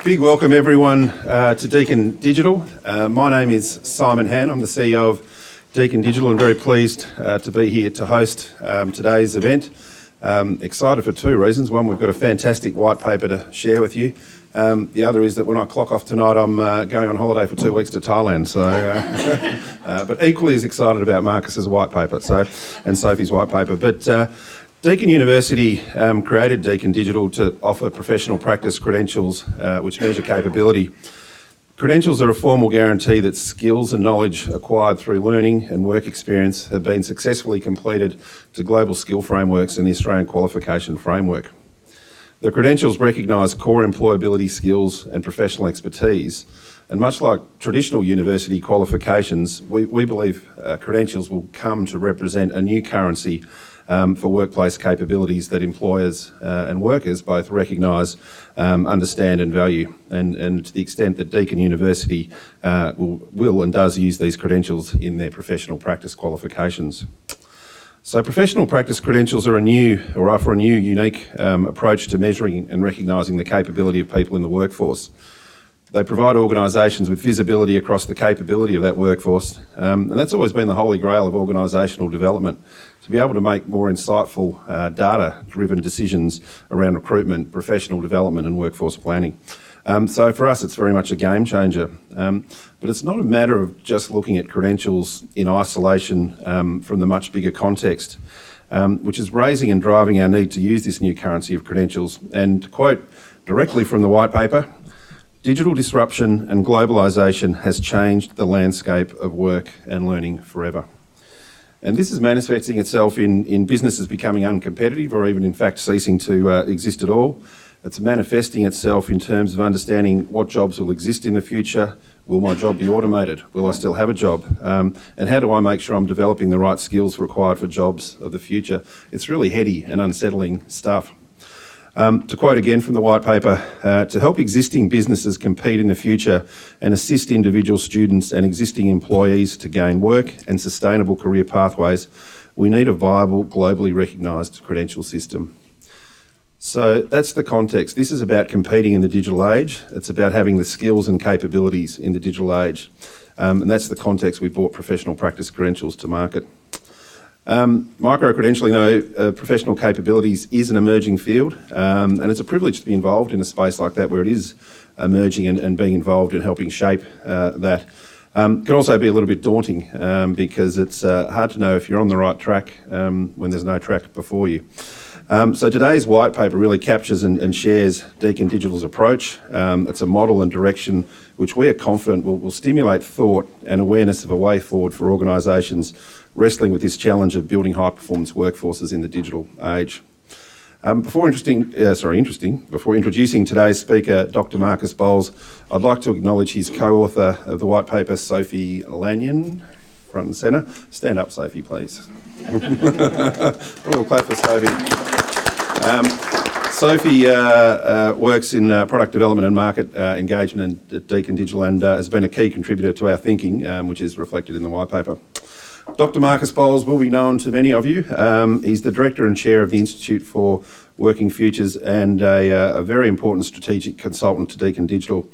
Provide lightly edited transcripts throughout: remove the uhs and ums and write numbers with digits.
Big welcome everyone to DeakinDigital. My name is Simon Han. I'm the CEO of DeakinDigital and very pleased to be here to host today's event. Excited for two reasons. One, we've got a fantastic white paper to share with you. The other is that when I clock off tonight, I'm going on holiday for 2 weeks to Thailand. But equally as excited about Marcus's white paper and Sophie's white paper. But Deakin University created DeakinDigital to offer professional practice credentials which measure capability. Credentials are a formal guarantee that skills and knowledge acquired through learning and work experience have been successfully completed to global skill frameworks and the Australian Qualification Framework. The credentials recognise core employability skills and professional expertise, and much like traditional university qualifications, we believe credentials will come to represent a new currency for workplace capabilities that employers and workers both recognise, understand and value, and to the extent that Deakin University will and does use these credentials in their professional practice qualifications. So professional practice credentials are offer a new unique approach to measuring and recognising the capability of people in the workforce. They provide organisations with visibility across the capability of that workforce, and that's always been the holy grail of organisational development, to be able to make more insightful data-driven decisions around recruitment, professional development and workforce planning. So for us, it's very much a game changer. But it's not a matter of just looking at credentials in isolation from the much bigger context, which is raising and driving our need to use this new currency of credentials. And to quote directly from the white paper, "Digital disruption and globalisation has changed the landscape of work and learning forever." And this is manifesting itself in businesses becoming uncompetitive or even in fact ceasing to exist at all. It's manifesting itself in terms of understanding what jobs will exist in the future. Will my job be automated? Will I still have a job? And how do I make sure I'm developing the right skills required for jobs of the future? It's really heady and unsettling stuff. To quote again from the white paper, to help existing businesses compete in the future and assist individual students and existing employees to gain work and sustainable career pathways, we need a viable, globally recognised credential system. So that's the context. This is about competing in the digital age. It's about having the skills and capabilities in the digital age. And that's the context we brought professional practice credentials to market. Micro-credentialing, though, professional capabilities is an emerging field, and it's a privilege to be involved in a space like that where it is emerging and being involved in helping shape that. Can also be a little bit daunting because it's hard to know if you're on the right track when there's no track before you. So today's white paper really captures and shares DeakinDigital's approach. It's a model and direction which we are confident will stimulate thought and awareness of a way forward for organisations wrestling with this challenge of building high-performance workforces in the digital age. Before introducing today's speaker, Dr. Marcus Bowles, I'd like to acknowledge his co-author of the white paper, Sophie Lanyon, front and centre. Stand up, Sophie, please. A little clap for Sophie. Sophie works in product development and market engagement at DeakinDigital and has been a key contributor to our thinking, which is reflected in the white paper. Dr. Marcus Bowles will be known to many of you. He's the Director and Chair of the Institute for Working Futures and a very important strategic consultant to DeakinDigital.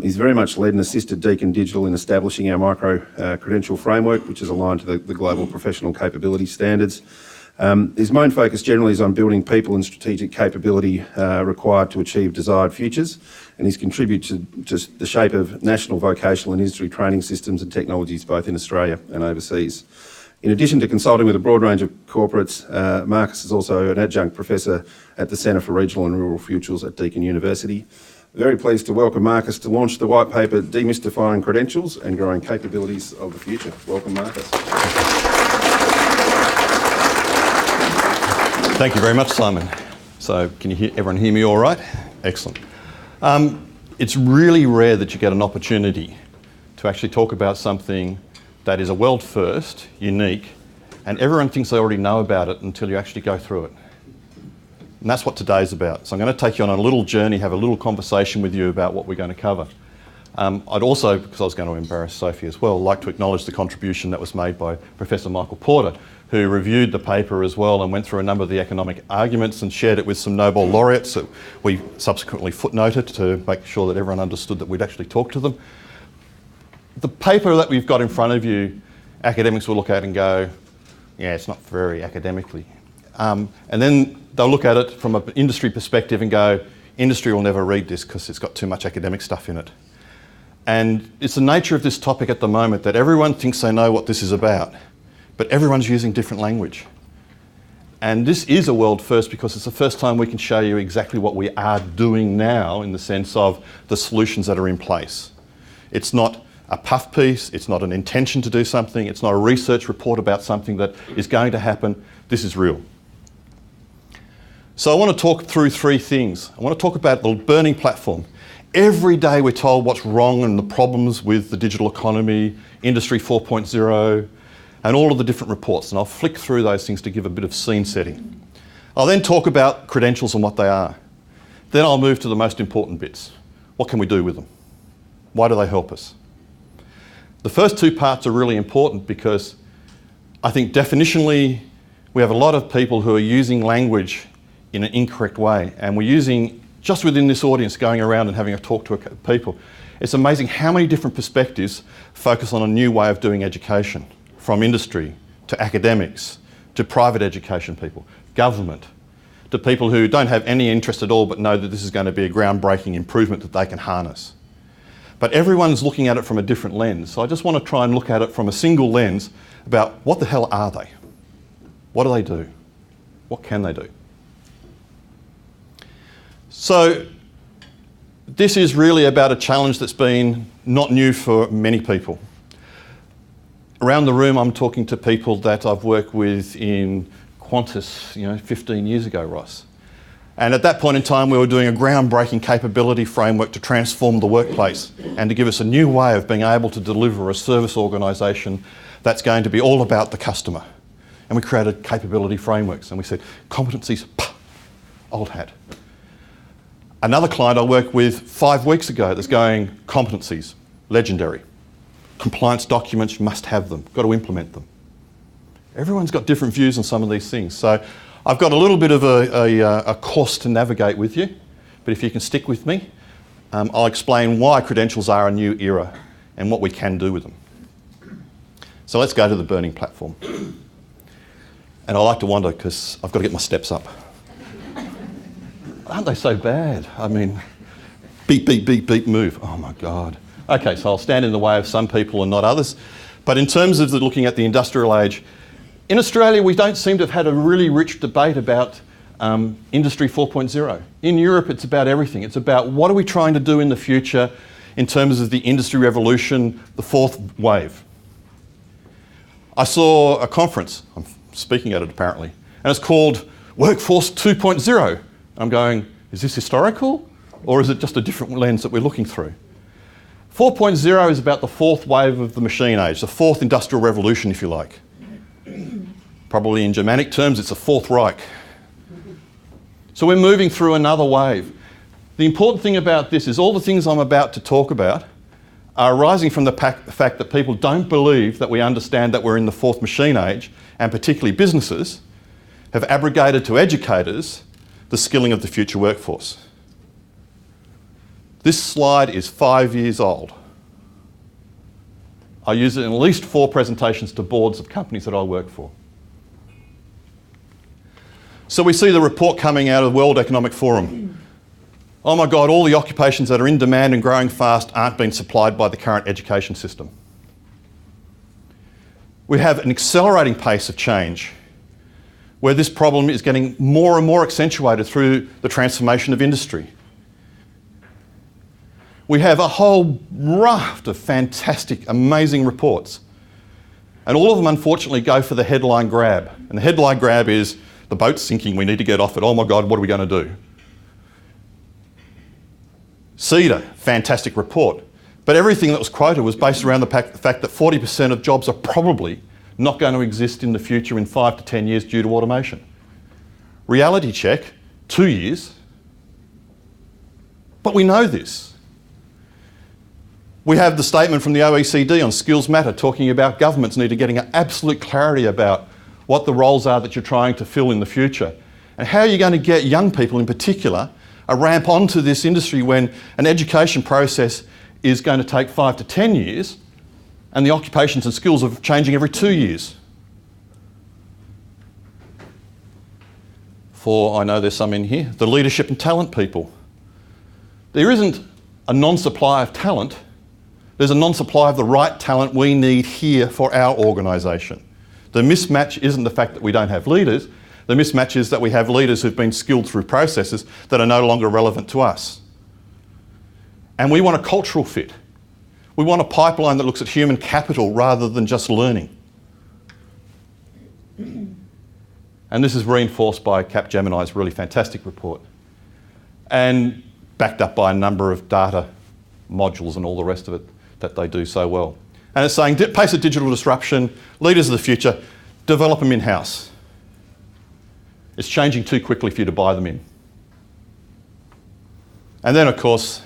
He's very much led and assisted DeakinDigital in establishing our micro-credential framework, which is aligned to the global professional capability standards. His main focus generally is on building people and strategic capability required to achieve desired futures, and he's contributed to the shape of national vocational and industry training systems and technologies both in Australia and overseas. In addition to consulting with a broad range of corporates, Marcus is also an adjunct professor at the Centre for Regional and Rural Futures at Deakin University. Very pleased to welcome Marcus to launch the white paper, Demystifying Credentials and Growing Capabilities of the Future. Welcome, Marcus. Thank you very much, Simon. So can everyone hear me all right? Excellent. It's really rare that you get an opportunity to actually talk about something that is a world first, unique, and everyone thinks they already know about it until you actually go through it. And that's what today's about. So I'm going to take you on a little journey, have a little conversation with you about what we're going to cover. I'd also, because I was going to embarrass Sophie as well, like to acknowledge the contribution that was made by Professor Michael Porter, who reviewed the paper as well and went through a number of the economic arguments and shared it with some Nobel laureates that we subsequently footnoted to make sure that everyone understood that we'd actually talked to them. The paper that we've got in front of you, academics will look at and go, yeah, it's not very academically. And then they'll look at it from an industry perspective and go, industry will never read this because it's got too much academic stuff in it. And it's the nature of this topic at the moment that everyone thinks they know what this is about, but everyone's using different language. And this is a world first because it's the first time we can show you exactly what we are doing now in the sense of the solutions that are in place. It's not a puff piece, it's not an intention to do something, it's not a research report about something that is going to happen. This is real. So I want to talk through three things. I want to talk about the burning platform. Every day we're told what's wrong and the problems with the digital economy, Industry 4.0, and all of the different reports. And I'll flick through those things to give a bit of scene setting. I'll then talk about credentials and what they are. Then I'll move to the most important bits. What can we do with them? Why do they help us? The first two parts are really important because I think definitionally we have a lot of people who are using language in an incorrect way, and we're using, just within this audience, going around and having a talk to people, it's amazing how many different perspectives focus on a new way of doing education, from industry to academics to private education people, government, to people who don't have any interest at all but know that this is going to be a groundbreaking improvement that they can harness. But everyone's looking at it from a different lens, so I just want to try and look at it from a single lens about what the hell are they? What do they do? What can they do? So this is really about a challenge that's been not new for many people. Around the room I'm talking to people that I've worked with in Qantas 15 years ago, Ross. And at that point in time we were doing a groundbreaking capability framework to transform the workplace and to give us a new way of being able to deliver a service organisation that's going to be all about the customer. And we created capability frameworks and we said, competencies, old hat. Another client I worked with 5 weeks ago that's going, competencies, legendary. Compliance documents, you must have them, got to implement them. Everyone's got different views on some of these things. So I've got a little bit of a course to navigate with you, but if you can stick with me, I'll explain why credentials are a new era and what we can do with them. So let's go to the burning platform. And I like to wonder, because I've got to get my steps up. Aren't they so bad? I mean, beep, beep, beep, beep, move. Oh my God. Okay, so I'll stand in the way of some people and not others. But in terms of looking at the industrial age, in Australia we don't seem to have had a really rich debate about Industry 4.0. In Europe it's about everything. It's about what are we trying to do in the future in terms of the industry revolution, the fourth wave. I saw a conference, I'm speaking at it apparently, and it's called Workforce 2.0. I'm going, is this historical or is it just a different lens that we're looking through? 4.0 is about the fourth wave of the machine age, the fourth industrial revolution, if you like. Probably in Germanic terms, it's the Fourth Reich. So we're moving through another wave. The important thing about this is all the things I'm about to talk about are arising from the fact that people don't believe that we understand that we're in the fourth machine age, and particularly businesses have abrogated to educators the skilling of the future workforce. This slide is 5 years old. I use it in at least 4 presentations to boards of companies that I work for. So we see the report coming out of the World Economic Forum. Oh my God, all the occupations that are in demand and growing fast aren't being supplied by the current education system. We have an accelerating pace of change where this problem is getting more and more accentuated through the transformation of industry. We have a whole raft of fantastic, amazing reports. And all of them, unfortunately, go for the headline grab. And the headline grab is, the boat's sinking, we need to get off it. Oh my God, what are we going to do? CEDA, fantastic report. But everything that was quoted was based around the fact that 40% of jobs are probably not going to exist in the future in 5 to 10 years due to automation. Reality check, 2 years. But we know this. We have the statement from the OECD on skills matter, talking about governments need to getting absolute clarity about what the roles are that you're trying to fill in the future. And how are you going to get young people in particular a ramp onto this industry when an education process is going to take 5 to 10 years and the occupations and skills are changing every 2 years? For, I know there's some in here, the leadership and talent people. There isn't a non-supply of talent. There's a non-supply of the right talent we need here for our organisation. The mismatch isn't the fact that we don't have leaders. The mismatch is that we have leaders who've been skilled through processes that are no longer relevant to us. And we want a cultural fit. We want a pipeline that looks at human capital rather than just learning. And this is reinforced by Capgemini's really fantastic report and backed up by a number of data modules and all the rest of it that they do so well. And it's saying, pace of digital disruption, leaders of the future, develop them in-house. It's changing too quickly for you to buy them in. And then, of course,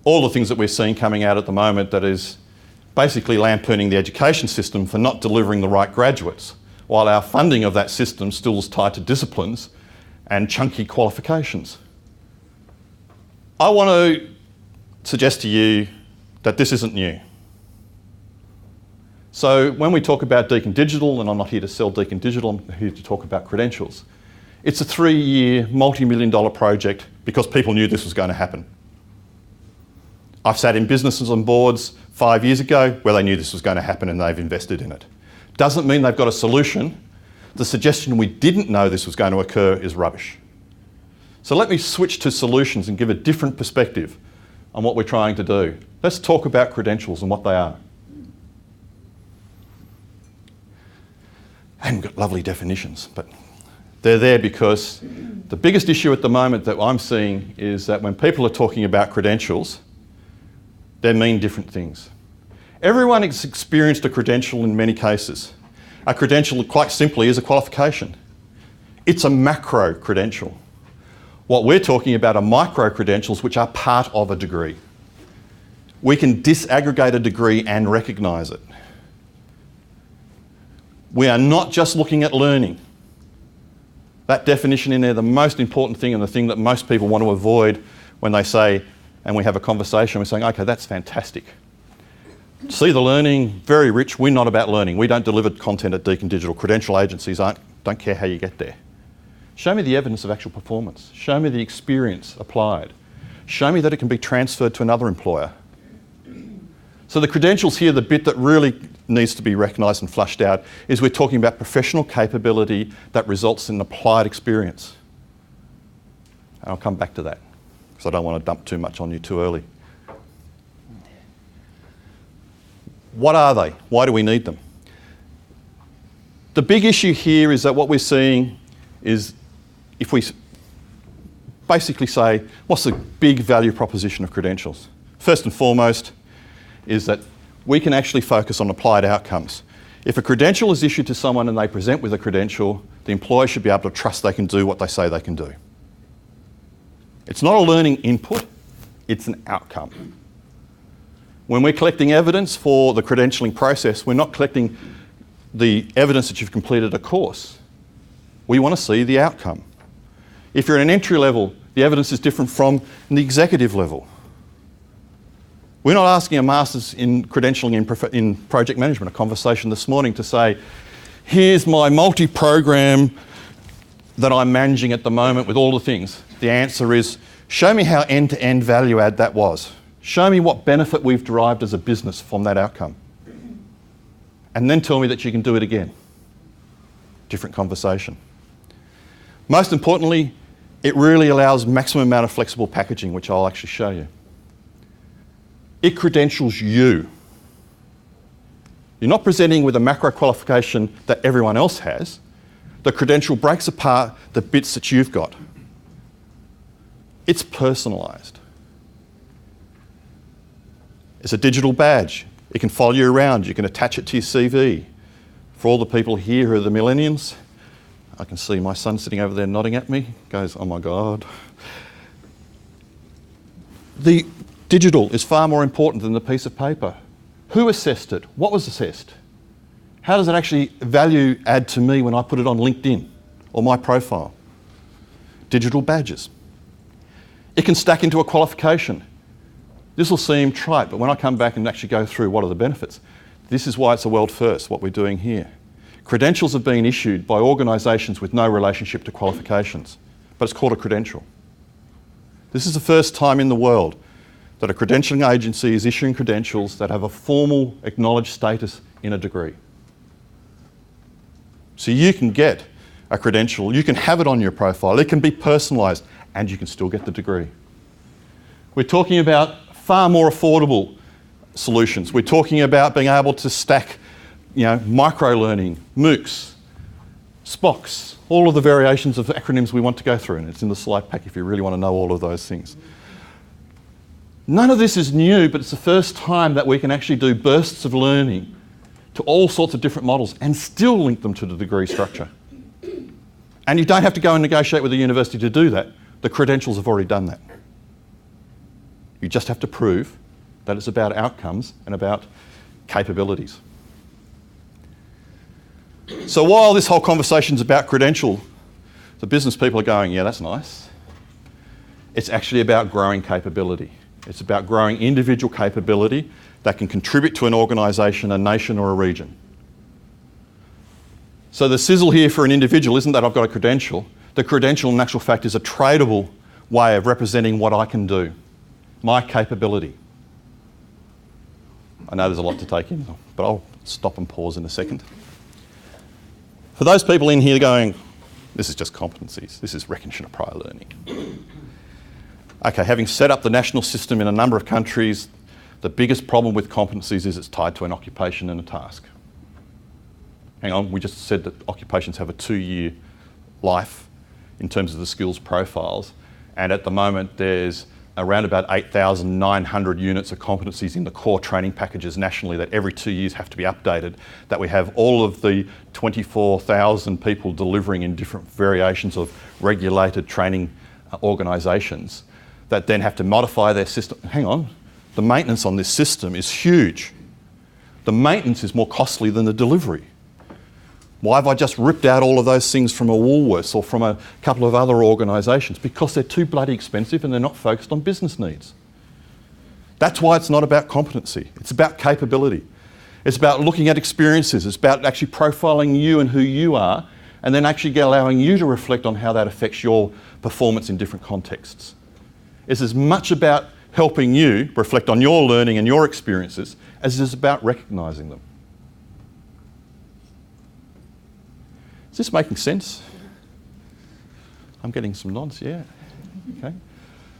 all the things that we're seeing coming out at the moment that is basically lampooning the education system for not delivering the right graduates, while our funding of that system still is tied to disciplines and chunky qualifications. I want to suggest to you that this isn't new. So when we talk about Deakin Digital, and I'm not here to sell Deakin Digital, I'm here to talk about credentials. It's a 3-year, multi-million-dollar project because people knew this was going to happen. I've sat in businesses on boards 5 years ago where they knew this was going to happen and they've invested in it. Doesn't mean they've got a solution. The suggestion we didn't know this was going to occur is rubbish. So let me switch to solutions and give a different perspective on what we're trying to do. Let's talk about credentials and what they are. I haven't got lovely definitions, but they're there because the biggest issue at the moment that I'm seeing is that when people are talking about credentials, they mean different things. Everyone has experienced a credential in many cases. A credential, quite simply, is a qualification. It's a macro credential. What we're talking about are micro credentials, which are part of a degree. We can disaggregate a degree and recognise it. We are not just looking at learning. That definition in there, the most important thing and the thing that most people want to avoid when they say, and we have a conversation, we're saying, okay, that's fantastic. See the learning, very rich. We're not about learning. We don't deliver content at Deakin Digital. Credential agencies don't care how you get there. Show me the evidence of actual performance. Show me the experience applied. Show me that it can be transferred to another employer. So the credentials here, the bit that really needs to be recognised and flushed out, is we're talking about professional capability that results in applied experience. And I'll come back to that, because I don't want to dump too much on you too early. What are they? Why do we need them? The big issue here is that what we're seeing is, if we basically say, what's the big value proposition of credentials? First and foremost is that we can actually focus on applied outcomes. If a credential is issued to someone and they present with a credential, the employer should be able to trust they can do what they say they can do. It's not a learning input, it's an outcome. When we're collecting evidence for the credentialing process, we're not collecting the evidence that you've completed a course. We want to see the outcome. If you're at an entry level, the evidence is different from the executive level. We're not asking a master's in credentialing in project management, a conversation this morning, to say, here's my multi-program that I'm managing at the moment with all the things. The answer is, show me how end-to-end value add that was. Show me what benefit we've derived as a business from that outcome. And then tell me that you can do it again. Different conversation. Most importantly, it really allows maximum amount of flexible packaging, which I'll actually show you. It credentials you. You're not presenting with a macro qualification that everyone else has. The credential breaks apart the bits that you've got. It's personalised. It's a digital badge. It can follow you around. You can attach it to your CV. For all the people here who are the millennials, I can see my son sitting over there nodding at me, goes, oh my God. The Digital is far more important than the piece of paper. Who assessed it? What was assessed? How does it actually value add to me when I put it on LinkedIn or my profile? Digital badges. It can stack into a qualification. This will seem trite, but when I come back and actually go through what are the benefits, this is why it's a world first, what we're doing here. Credentials have been issued by organisations with no relationship to qualifications, but it's called a credential. This is the first time in the world that a credentialing agency is issuing credentials that have a formal acknowledged status in a degree. So you can get a credential, you can have it on your profile, it can be personalised, and you can still get the degree. We're talking about far more affordable solutions. We're talking about being able to stack, micro-learning, MOOCs, SPOCs, all of the variations of acronyms we want to go through, and it's in the slide pack if you really want to know all of those things. None of this is new, but it's the first time that we can actually do bursts of learning to all sorts of different models and still link them to the degree structure. And you don't have to go and negotiate with the university to do that. The credentials have already done that. You just have to prove that it's about outcomes and about capabilities. So while this whole conversation's about credential, the business people are going, yeah, that's nice. It's actually about growing capability. It's about growing individual capability that can contribute to an organisation, a nation or a region. So the sizzle here for an individual isn't that I've got a credential. The credential in actual fact is a tradable way of representing what I can do, my capability. I know there's a lot to take in, but I'll stop and pause in a second. For those people in here going, this is just competencies, this is recognition of prior learning. Okay, having set up the national system in a number of countries, the biggest problem with competencies is it's tied to an occupation and a task. Hang on, we just said that occupations have a 2-year life in terms of the skills profiles, and at the moment there's around about 8,900 units of competencies in the core training packages nationally that every 2 years have to be updated, that we have all of the 24,000 people delivering in different variations of regulated training organisations that then have to modify their system. Hang on, the maintenance on this system is huge. The maintenance is more costly than the delivery. Why have I just ripped out all of those things from a Woolworths or from a couple of other organisations? Because they're too bloody expensive and they're not focused on business needs. That's why it's not about competency. It's about capability. It's about looking at experiences. It's about actually profiling you and who you are, and then actually allowing you to reflect on how that affects your performance in different contexts. It's as much about helping you reflect on your learning and your experiences as it is about recognising them. Is this making sense? I'm getting some nods, yeah. Okay.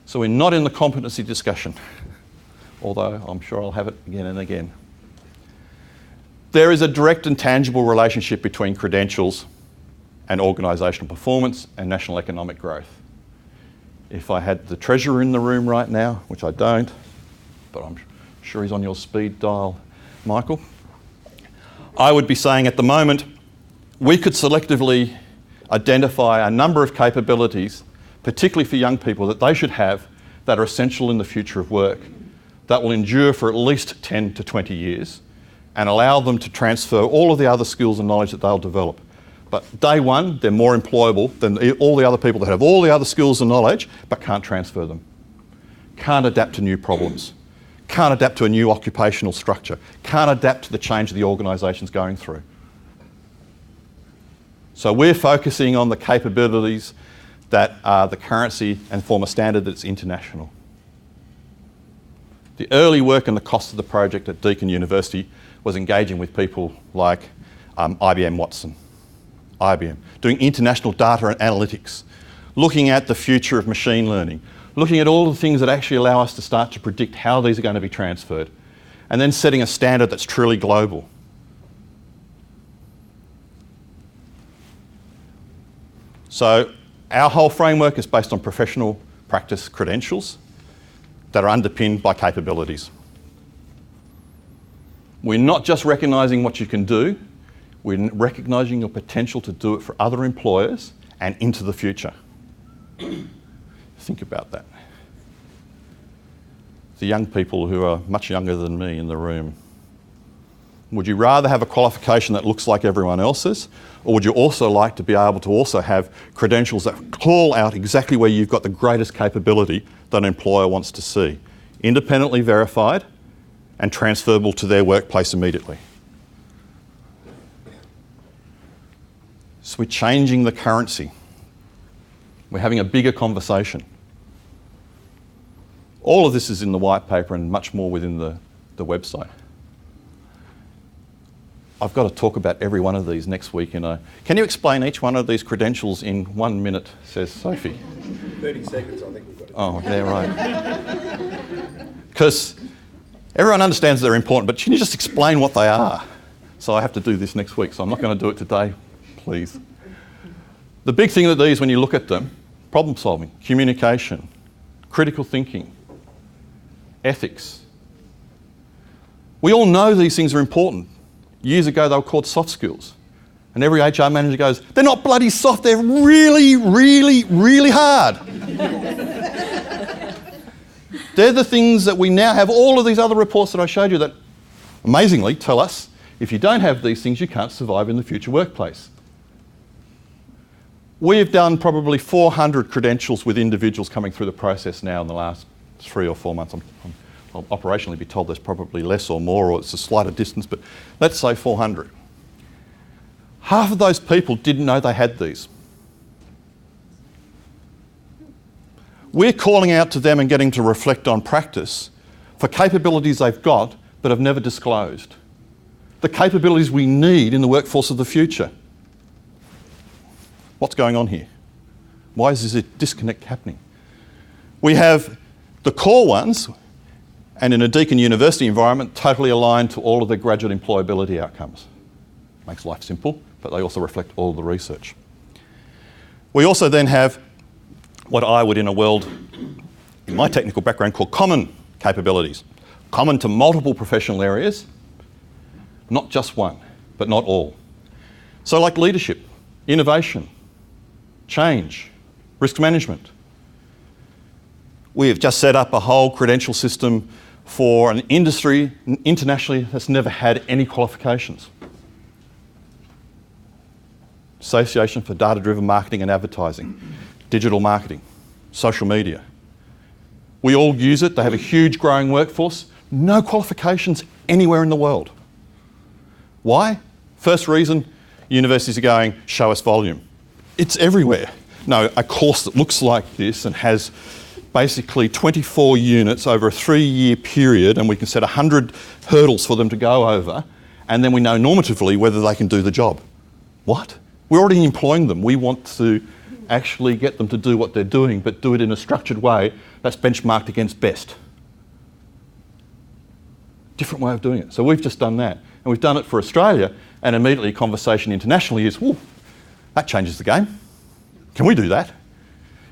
So we're not in the competency discussion, although I'm sure I'll have it again and again. There is a direct and tangible relationship between credentials and organisational performance and national economic growth. If I had the treasurer in the room right now, which I don't, but I'm sure he's on your speed dial, Michael, I would be saying at the moment, we could selectively identify a number of capabilities, particularly for young people, that they should have that are essential in the future of work, that will endure for at least 10 to 20 years and allow them to transfer all of the other skills and knowledge that they'll develop. But day one, they're more employable than all the other people that have all the other skills and knowledge but can't transfer them, can't adapt to new problems, can't adapt to a new occupational structure, can't adapt to the change the organisation's going through. So we're focusing on the capabilities that are the currency and form a standard that's international. The early work and the cost of the project at Deakin University was engaging with people like IBM Watson, IBM, doing international data and analytics, looking at the future of machine learning, looking at all the things that actually allow us to start to predict how these are going to be transferred, and then setting a standard that's truly global. So our whole framework is based on professional practice credentials that are underpinned by capabilities. We're not just recognising what you can do, we're recognising your potential to do it for other employers and into the future. Think about that. the young people who are much younger than me in the room. Would you rather have a qualification that looks like everyone else's, or would you also like to be able to also have credentials that call out exactly where you've got the greatest capability that an employer wants to see, independently verified and transferable to their workplace immediately? So we're changing the currency. We're having a bigger conversation. All of this is in the white paper and much more within the website. I've got to talk about every one of these next week. Can you explain each one of these credentials in 1 minute, says Sophie? 30 seconds, I think we've got it. Oh, yeah, right. Because everyone understands they're important, but can you just explain what they are? So I have to do this next week, so I'm not going to do it today, please. The big thing that these, when you look at them, problem solving, communication, critical thinking, ethics. We all know these things are important. Years ago, they were called soft skills. And every HR manager goes, they're not bloody soft, they're really, really, really hard. They're the things that we now have, all of these other reports that I showed you that amazingly tell us, if you don't have these things, you can't survive in the future workplace. We've done probably 400 credentials with individuals coming through the process now in the last 3 or 4 months. I'll operationally be told there's probably less or more, or it's a slighter distance, but let's say 400. Half of those people didn't know they had these. We're calling out to them and getting to reflect on practice for capabilities they've got but have never disclosed. The capabilities we need in the workforce of the future. What's going on here? Why is this a disconnect happening? We have the core ones, and in a Deakin University environment, totally aligned to all of their graduate employability outcomes. Makes life simple, but they also reflect all of the research. We also then have what I would, in a world, in my technical background, call common capabilities. Common to multiple professional areas, not just one, but not all. So like leadership, innovation, change, risk management. We have just set up a whole credential system for an industry internationally that's never had any qualifications. Association for Data-Driven Marketing and Advertising, digital marketing, social media. We all use it. They have a huge growing workforce. No qualifications anywhere in the world. Why? First reason, universities are going, show us volume. It's everywhere. No, a course that looks like this and has basically 24 units over a 3-year period, and we can set 100 hurdles for them to go over, and then we know normatively whether they can do the job. What? We're already employing them. We want to actually get them to do what they're doing, but do it in a structured way that's benchmarked against best. Different way of doing it. So we've just done that. And we've done it for Australia, and immediately a conversation internationally is, whoa, that changes the game. Can we do that?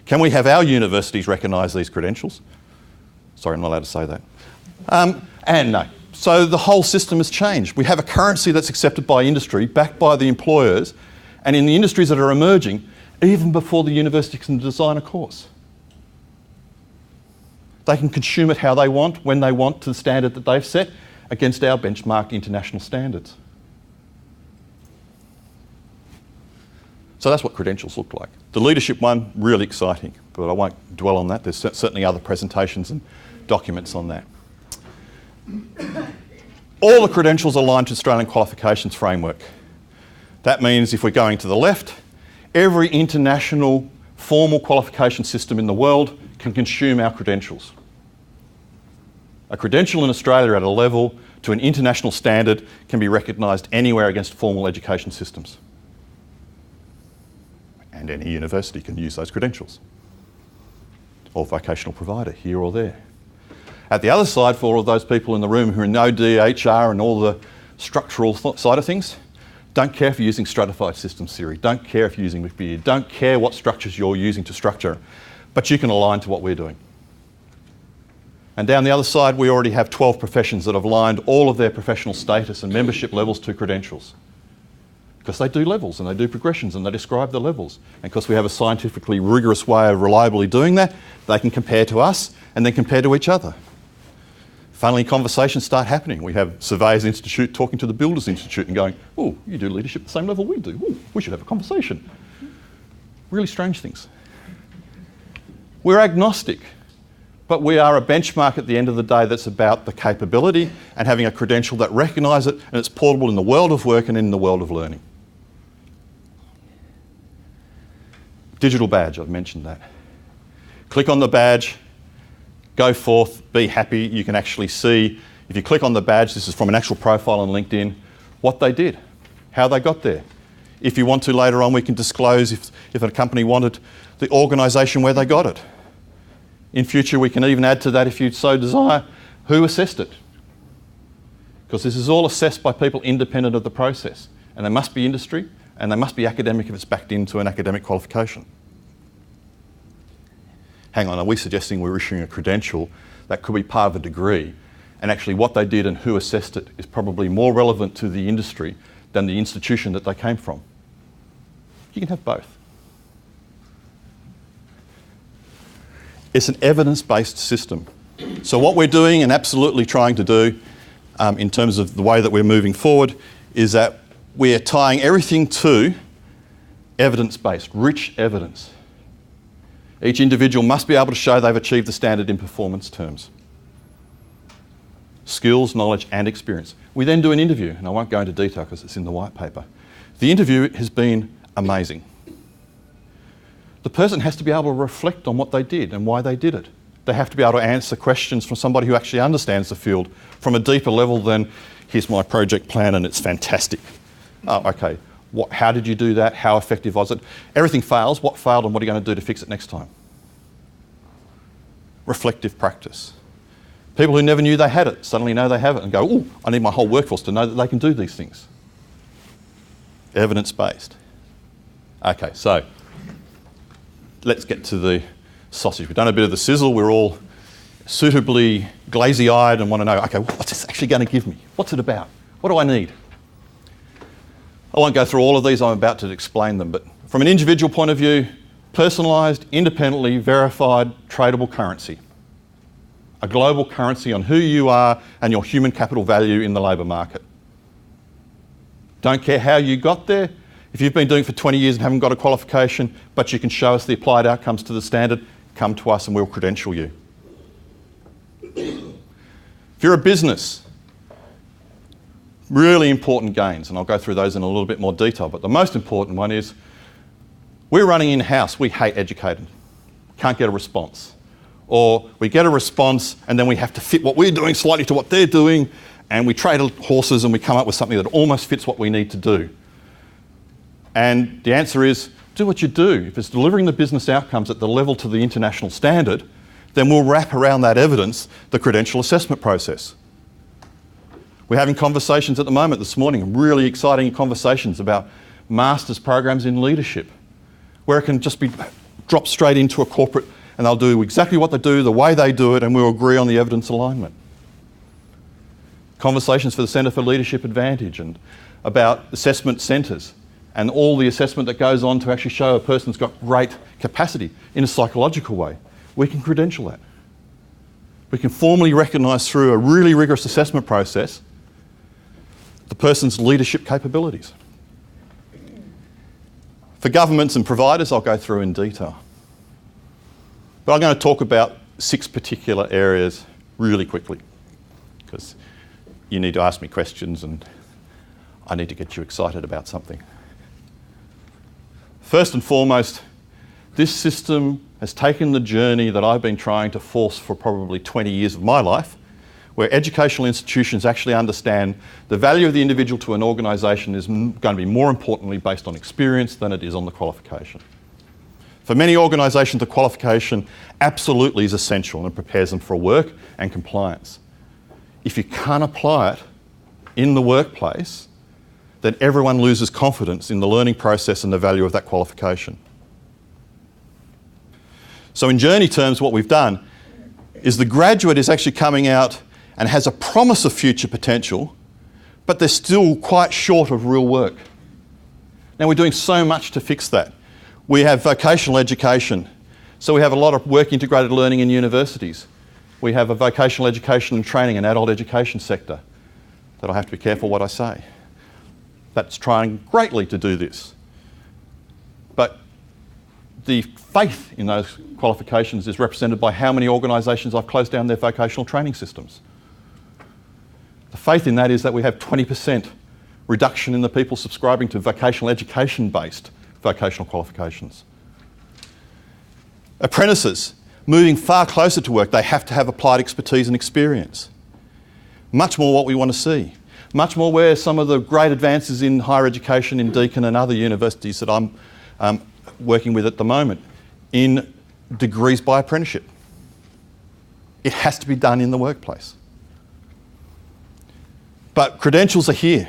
Can we have our universities recognise these credentials? Sorry, I'm not allowed to say that. And no. So the whole system has changed. We have a currency that's accepted by industry, backed by the employers, and in the industries that are emerging, even before the university can design a course. They can consume it how they want, when they want, to the standard that they've set against our benchmarked international standards. So that's what credentials look like. The leadership one, really exciting, but I won't dwell on that. There's certainly other presentations and documents on that. All the credentials align to Australian qualifications framework. That means if we're going to the left, every international formal qualification system in the world can consume our credentials. A credential in Australia at a level to an international standard can be recognised anywhere against formal education systems. And any university can use those credentials, or vocational provider here or there. At the other side, for all of those people in the room who know DHR and all the structural side of things, don't care if you're using stratified systems theory, don't care if you're using McBeard, don't care what structures you're using to structure, but you can align to what we're doing. And down the other side, we already have 12 professions that have aligned all of their professional status and membership levels to credentials. Because they do levels and they do progressions and they describe the levels. And because we have a scientifically rigorous way of reliably doing that, they can compare to us and then compare to each other. Funny conversations start happening. We have Surveyors Institute talking to the Builders Institute and going, oh, you do leadership at the same level we do. Ooh, we should have a conversation. Really strange things. We're agnostic, but we are a benchmark at the end of the day that's about the capability and having a credential that recognises it, and it's portable in the world of work and in the world of learning. Digital badge, I've mentioned that. Click on the badge, go forth, be happy. You can actually see, if you click on the badge, this is from an actual profile on LinkedIn, what they did, how they got there. If you want to later on, we can disclose, if a company wanted, the organisation where they got it. In future, we can even add to that, if you so desire, who assessed it. Because this is all assessed by people independent of the process. And they must be industry, and they must be academic if it's backed into an academic qualification. Hang on, are we suggesting we're issuing a credential that could be part of a degree, and actually what they did and who assessed it is probably more relevant to the industry than the institution that they came from? You can have both. It's an evidence-based system. So what we're doing and absolutely trying to do in terms of the way that we're moving forward is that we're tying everything to evidence-based, rich evidence. Each individual must be able to show they've achieved the standard in performance terms. Skills, knowledge and experience. We then do an interview, and I won't go into detail because it's in the white paper. The interview has been amazing. The person has to be able to reflect on what they did and why they did it. They have to be able to answer questions from somebody who actually understands the field from a deeper level than, here's my project plan and it's fantastic. Oh, okay. How did you do that? How effective was it? Everything fails. What failed and what are you going to do to fix it next time? Reflective practice. People who never knew they had it suddenly know they have it and go, oh, I need my whole workforce to know that they can do these things. Evidence-based. Okay, so let's get to the sausage. We've done a bit of the sizzle. We're all suitably glazy-eyed and want to know, okay, what's this actually going to give me? What's it about? What do I need? I won't go through all of these. I'm about to explain them. But from an individual point of view, personalised, independently verified, tradable currency. A global currency on who you are and your human capital value in the labour market. Don't care how you got there. If you've been doing it for 20 years and haven't got a qualification, but you can show us the applied outcomes to the standard, come to us and we'll credential you. If you're a business, really important gains, and I'll go through those in a little bit more detail, but the most important one is we're running in-house. We hate educated. Can't get a response. Or we get a response and then we have to fit what we're doing slightly to what they're doing, and we trade horses and we come up with something that almost fits what we need to do. And the answer is, do what you do. If it's delivering the business outcomes at the level to the international standard, then we'll wrap around that evidence the credential assessment process. We're having conversations at the moment this morning, really exciting conversations about master's programs in leadership, where it can just be dropped straight into a corporate and they'll do exactly what they do, the way they do it, and we'll agree on the evidence alignment. Conversations for the Centre for Leadership Advantage and about assessment centres and all the assessment that goes on to actually show a person's got great capacity in a psychological way. We can credential that. We can formally recognise through a really rigorous assessment process the person's leadership capabilities. For governments and providers, I'll go through in detail. But I'm going to talk about 6 particular areas really quickly, because you need to ask me questions and I need to get you excited about something. First and foremost, this system has taken the journey that I've been trying to force for probably 20 years of my life, where educational institutions actually understand the value of the individual to an organisation is going to be more importantly based on experience than it is on the qualification. For many organisations, the qualification absolutely is essential and prepares them for work and compliance. If you can't apply it in the workplace, then everyone loses confidence in the learning process and the value of that qualification. So in journey terms, what we've done is the graduate is actually coming out and has a promise of future potential, but they're still quite short of real work. Now we're doing so much to fix that. We have vocational education, so we have a lot of work integrated learning in universities. We have a vocational education and training and adult education sector that I have to be careful what I say. That's trying greatly to do this. But the faith in those qualifications is represented by how many organisations I've closed down their vocational training systems. The faith in that is that we have 20% reduction in the people subscribing to vocational education-based vocational qualifications. Apprentices, moving far closer to work, they have to have applied expertise and experience. Much more what we want to see. Much more where some of the great advances in higher education in Deakin and other universities that I'm working with at the moment, in degrees by apprenticeship. It has to be done in the workplace. But credentials are here.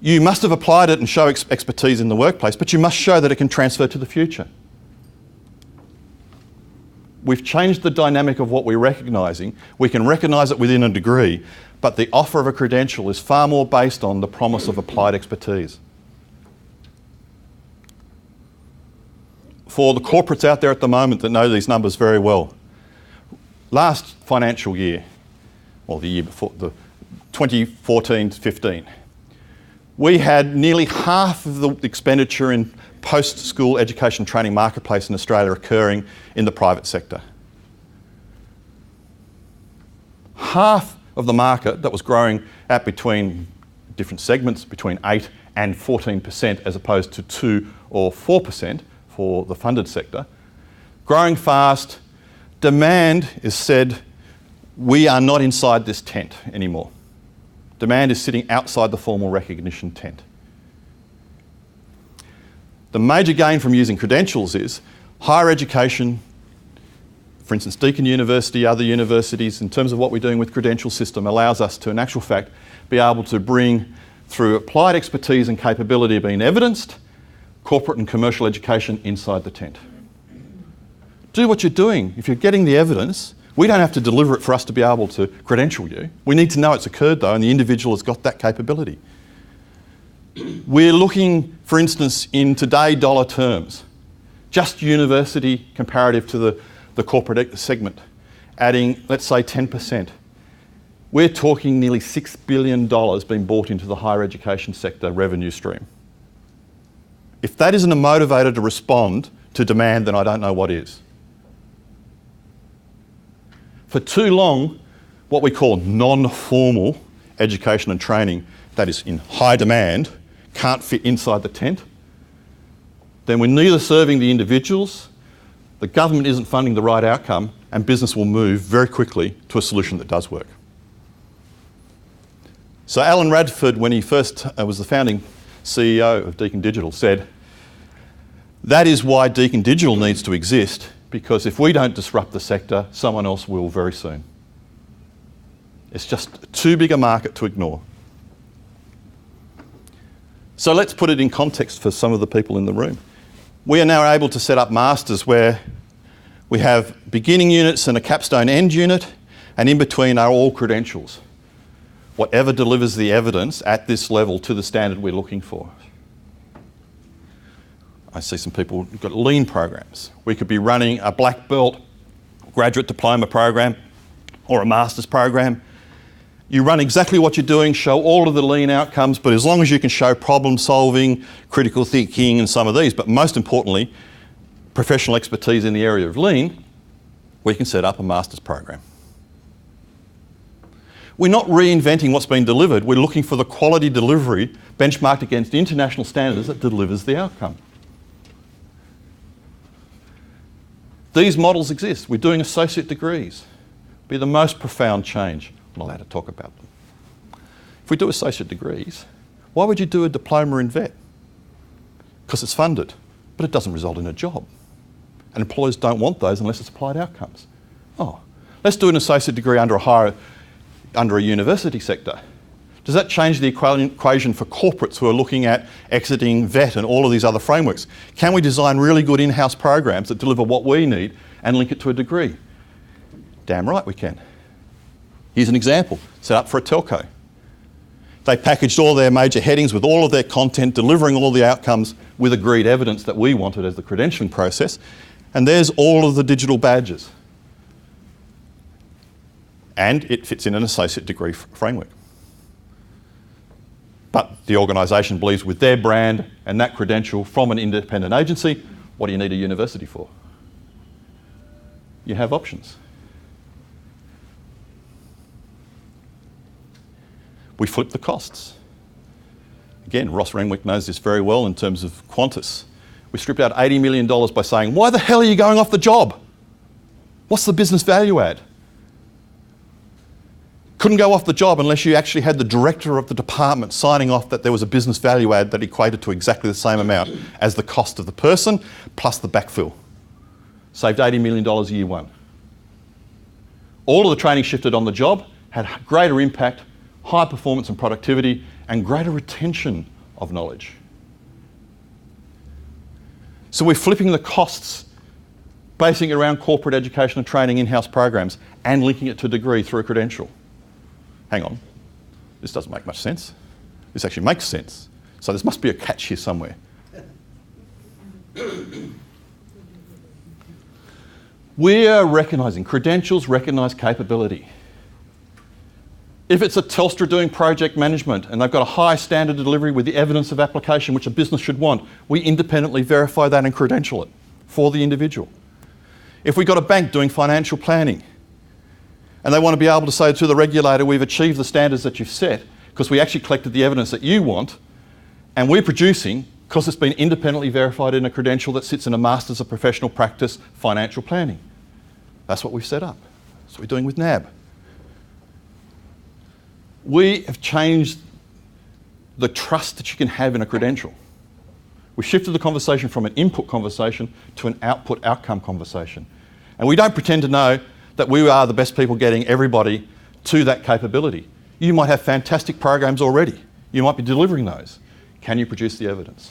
You must have applied it and show expertise in the workplace, but you must show that it can transfer to the future. We've changed the dynamic of what we're recognising. We can recognise it within a degree, but the offer of a credential is far more based on the promise of applied expertise. For the corporates out there at the moment that know these numbers very well, last financial year, or the year before, the 2014-15, we had nearly half of the expenditure in post-school education training marketplace in Australia occurring in the private sector. Half of the market that was growing at between different segments between 8 and 14% as opposed to 2 or 4% for the funded sector. Growing fast, demand is said, we are not inside this tent anymore. Demand is sitting outside the formal recognition tent. The major gain from using credentials is higher education, for instance, Deakin University, other universities, in terms of what we're doing with credential system, allows us to, in actual fact, be able to bring, through applied expertise and capability being evidenced, corporate and commercial education inside the tent. Do what you're doing. If you're getting the evidence, we don't have to deliver it for us to be able to credential you. We need to know it's occurred though, and the individual has got that capability. We're looking, for instance, in today dollar terms, just university comparative to the corporate segment, adding, let's say, 10%. We're talking nearly $6 billion being brought into the higher education sector revenue stream. If that isn't a motivator to respond to demand, then I don't know what is. For too long, what we call non-formal education and training, that is in high demand, can't fit inside the tent, then we're neither serving the individuals, the government isn't funding the right outcome, and business will move very quickly to a solution that does work. So Alan Radford, when he first was the founding CEO of DeakinDigital, said, that is why DeakinDigital needs to exist, because if we don't disrupt the sector, someone else will very soon. It's just too big a market to ignore. So let's put it in context for some of the people in the room. We are now able to set up masters where we have beginning units and a capstone end unit, and in between are all credentials. Whatever delivers the evidence at this level to the standard we're looking for. I see some people who've got lean programs. We could be running a black belt graduate diploma program or a master's program. You run exactly what you're doing, show all of the lean outcomes, but as long as you can show problem solving, critical thinking and some of these, but most importantly, professional expertise in the area of lean, we can set up a master's program. We're not reinventing what's been delivered, we're looking for the quality delivery benchmarked against international standards that delivers the outcome. These models exist. We're doing associate degrees. Be the most profound change. I'm not allowed to talk about them. If we do associate degrees, why would you do a diploma in vet? Because it's funded, but it doesn't result in a job. And employers don't want those unless it's applied outcomes. Oh, let's do an associate degree under a university sector. Does that change the equation for corporates who are looking at exiting vet and all of these other frameworks? Can we design really good in-house programs that deliver what we need and link it to a degree? Damn right we can. Here's an example, set up for a telco. They packaged all their major headings with all of their content, delivering all the outcomes with agreed evidence that we wanted as the credentialing process. And there's all of the digital badges. and it fits in an associate degree framework. But the organisation believes with their brand and that credential from an independent agency, what do you need a university for? You have options. We flip the costs. Again, Ross Renwick knows this very well in terms of Qantas. We stripped out $80 million by saying, why the hell are you going off the job? What's the business value add? Couldn't go off the job unless you actually had the director of the department signing off that there was a business value add that equated to exactly the same amount as the cost of the person plus the backfill. Saved $80 million year one. All of the training shifted on the job, had greater impact, high performance and productivity, and greater retention of knowledge. So we're flipping the costs, basing it around corporate education and training in-house programs, and linking it to a degree through a credential. Hang on, this doesn't make much sense. This actually makes sense. So there must be a catch here somewhere. We are recognising, credentials recognise capability. If it's a Telstra doing project management and they've got a high standard of delivery with the evidence of application which a business should want, we independently verify that and credential it for the individual. If we've got a bank doing financial planning and they want to be able to say to the regulator, we've achieved the standards that you've set because we actually collected the evidence that you want and we're producing because it's been independently verified in a credential that sits in a Masters of Professional Practice financial planning. That's what we've set up. That's what we're doing with NAB. We have changed the trust that you can have in a credential. We shifted the conversation from an input conversation to an output outcome conversation. And we don't pretend to know that we are the best people getting everybody to that capability. You might have fantastic programs already. You might be delivering those. Can you produce the evidence?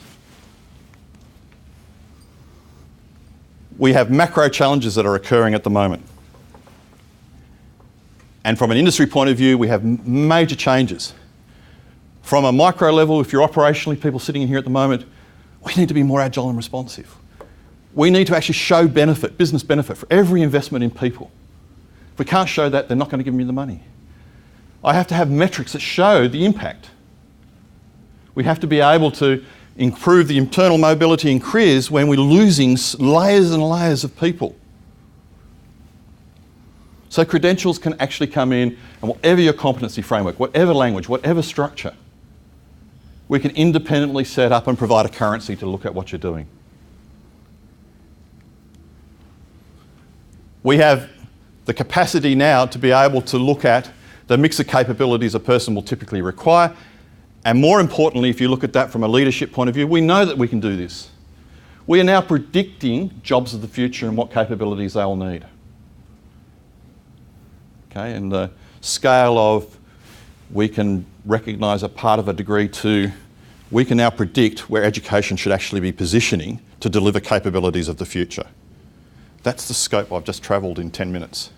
We have macro challenges that are occurring at the moment. And from an industry point of view, we have major changes. From a micro level, if you're operationally, people sitting in here at the moment, we need to be more agile and responsive. We need to actually show benefit, business benefit for every investment in people. If we can't show that, they're not going to give me the money. I have to have metrics that show the impact. We have to be able to improve the internal mobility in careers when we're losing layers and layers of people. So credentials can actually come in and whatever your competency framework, whatever language, whatever structure, we can independently set up and provide a currency to look at what you're doing. We have the capacity now to be able to look at the mix of capabilities a person will typically require. And more importantly, if you look at that from a leadership point of view, we know that we can do this. We are now predicting jobs of the future and what capabilities they'll need. Okay, and the scale of we can recognise a part of a degree to we can now predict where education should actually be positioning to deliver capabilities of the future. That's the scope I've just travelled in 10 minutes.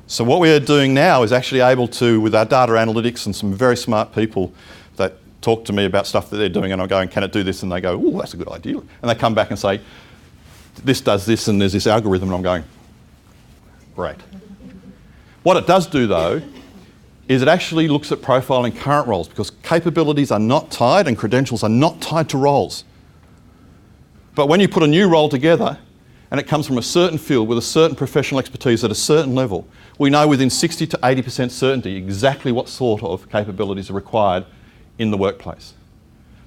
So what we are doing now is actually able to, with our data analytics and some very smart people that talk to me about stuff that they're doing and I'm going, can it do this? And they go, oh, that's a good idea. And they come back and say, this does this and there's this algorithm and I'm going, great. What it does do though, is it actually looks at profiling current roles because capabilities are not tied and credentials are not tied to roles. But when you put a new role together and it comes from a certain field with a certain professional expertise at a certain level, we know within 60 to 80% certainty exactly what sort of capabilities are required in the workplace.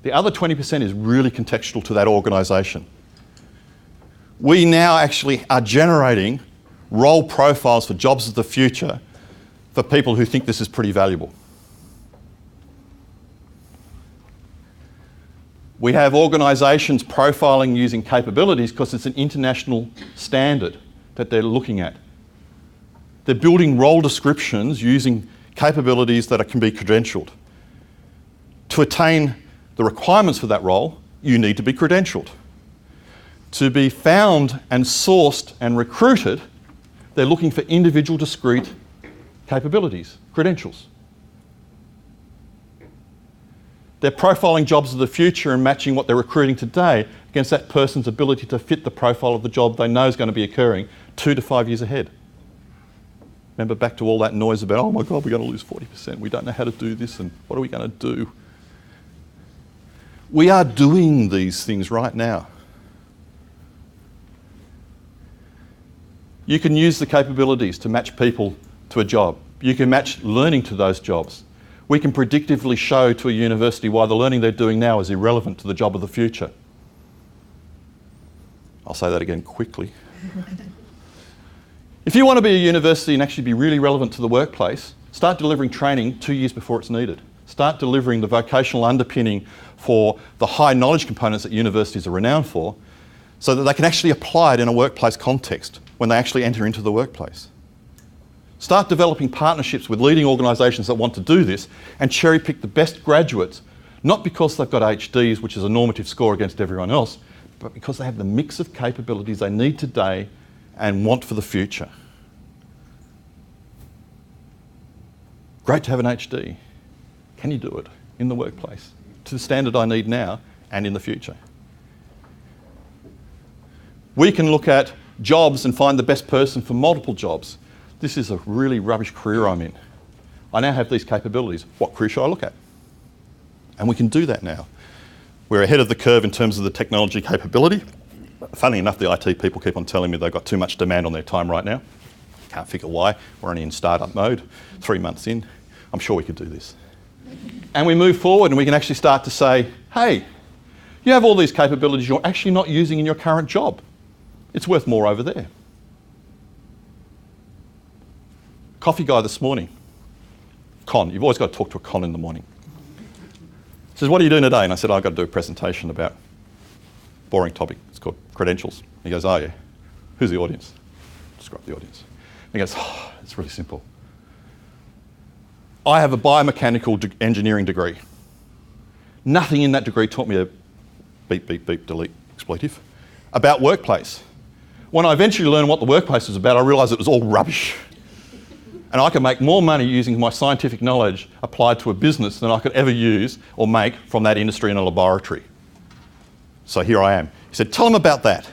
The other 20% is really contextual to that organisation. We now actually are generating role profiles for jobs of the future for people who think this is pretty valuable. We have organisations profiling using capabilities because it's an international standard that they're looking at. They're building role descriptions using capabilities that can be credentialed. To attain the requirements for that role, you need to be credentialed. To be found and sourced and recruited, they're looking for individual discrete capabilities, credentials. They're profiling jobs of the future and matching what they're recruiting today against that person's ability to fit the profile of the job they know is going to be occurring 2 to 5 years ahead. Remember back to all that noise about, oh my God, we're going to lose 40%. We don't know how to do this, and what are we going to do? We are doing these things right now. You can use the capabilities to match people to a job. You can match learning to those jobs. We can predictively show to a university why the learning they're doing now is irrelevant to the job of the future. I'll say that again quickly. If you want to be a university and actually be really relevant to the workplace, start delivering training 2 years before it's needed. Start delivering the vocational underpinning for the high knowledge components that universities are renowned for, so that they can actually apply it in a workplace context when they actually enter into the workplace. Start developing partnerships with leading organisations that want to do this and cherry pick the best graduates, not because they've got HDs, which is a normative score against everyone else, but because they have the mix of capabilities they need today and want for the future. Great to have an HD. Can you do it in the workplace to the standard I need now and in the future? We can look at jobs and find the best person for multiple jobs. This is a really rubbish career I'm in. I now have these capabilities. What career should I look at? And we can do that now. We're ahead of the curve in terms of the technology capability. Funny enough, the IT people keep on telling me they've got too much demand on their time right now. Can't figure why. We're only in startup mode, 3 months in. I'm sure we could do this. And we move forward and we can actually start to say, hey, you have all these capabilities you're actually not using in your current job. It's worth more over there. Coffee guy this morning, Con, you've always got to talk to a Con in the morning. Says, what are you doing today? And I said, I've got to do a presentation about a boring topic. It's called Credentials. He goes, oh yeah. Who's the audience? Describe the audience. And he goes, oh, it's really simple. I have a biomechanical engineering degree. Nothing in that degree taught me a beep, beep, beep, delete expletive about workplace. When I eventually learned what the workplace was about, I realised it was all rubbish. And I can make more money using my scientific knowledge applied to a business than I could ever use or make from that industry in a laboratory. So here I am. He said, tell them about that.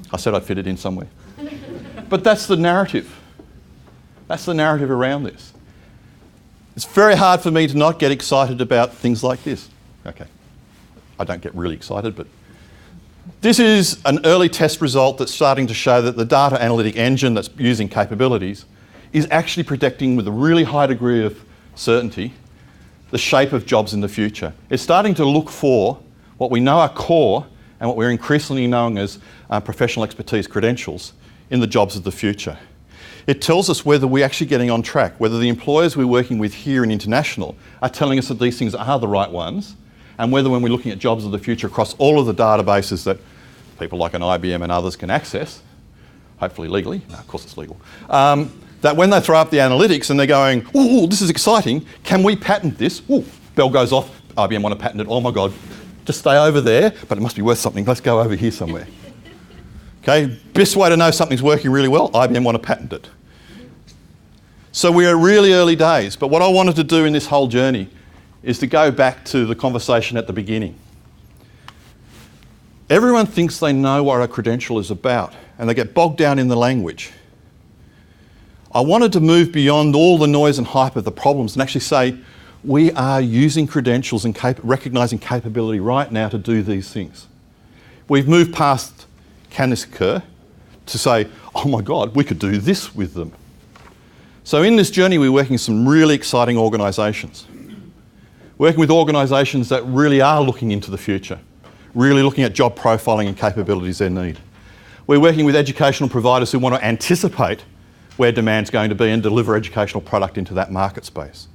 I said I'd fit it in somewhere. But that's the narrative. That's the narrative around this. It's very hard for me to not get excited about things like this. Okay. I don't get really excited, but this is an early test result that's starting to show that the data analytic engine that's using capabilities is actually predicting with a really high degree of certainty the shape of jobs in the future. It's starting to look for what we know are core and what we're increasingly knowing as professional expertise credentials in the jobs of the future. It tells us whether we're actually getting on track, whether the employers we're working with here in international are telling us that these things are the right ones, and whether when we're looking at jobs of the future across all of the databases that people like an IBM and others can access, hopefully legally, no, of course it's legal, that when they throw up the analytics and they're going, ooh, this is exciting, can we patent this? Ooh, bell goes off, IBM want to patent it, oh my God, just stay over there, but it must be worth something, let's go over here somewhere. Okay, best way to know something's working really well, IBM want to patent it. So we're really early days, but what I wanted to do in this whole journey is to go back to the conversation at the beginning. Everyone thinks they know what a credential is about, and they get bogged down in the language. I wanted to move beyond all the noise and hype of the problems and actually say, we are using credentials and recognising capability right now to do these things. We've moved past, can this occur, to say, oh my God, we could do this with them. So in this journey, we're working with some really exciting organisations. Working with organisations that really are looking into the future, really looking at job profiling and capabilities they need. We're working with educational providers who want to anticipate where demand's going to be and deliver educational product into that market space.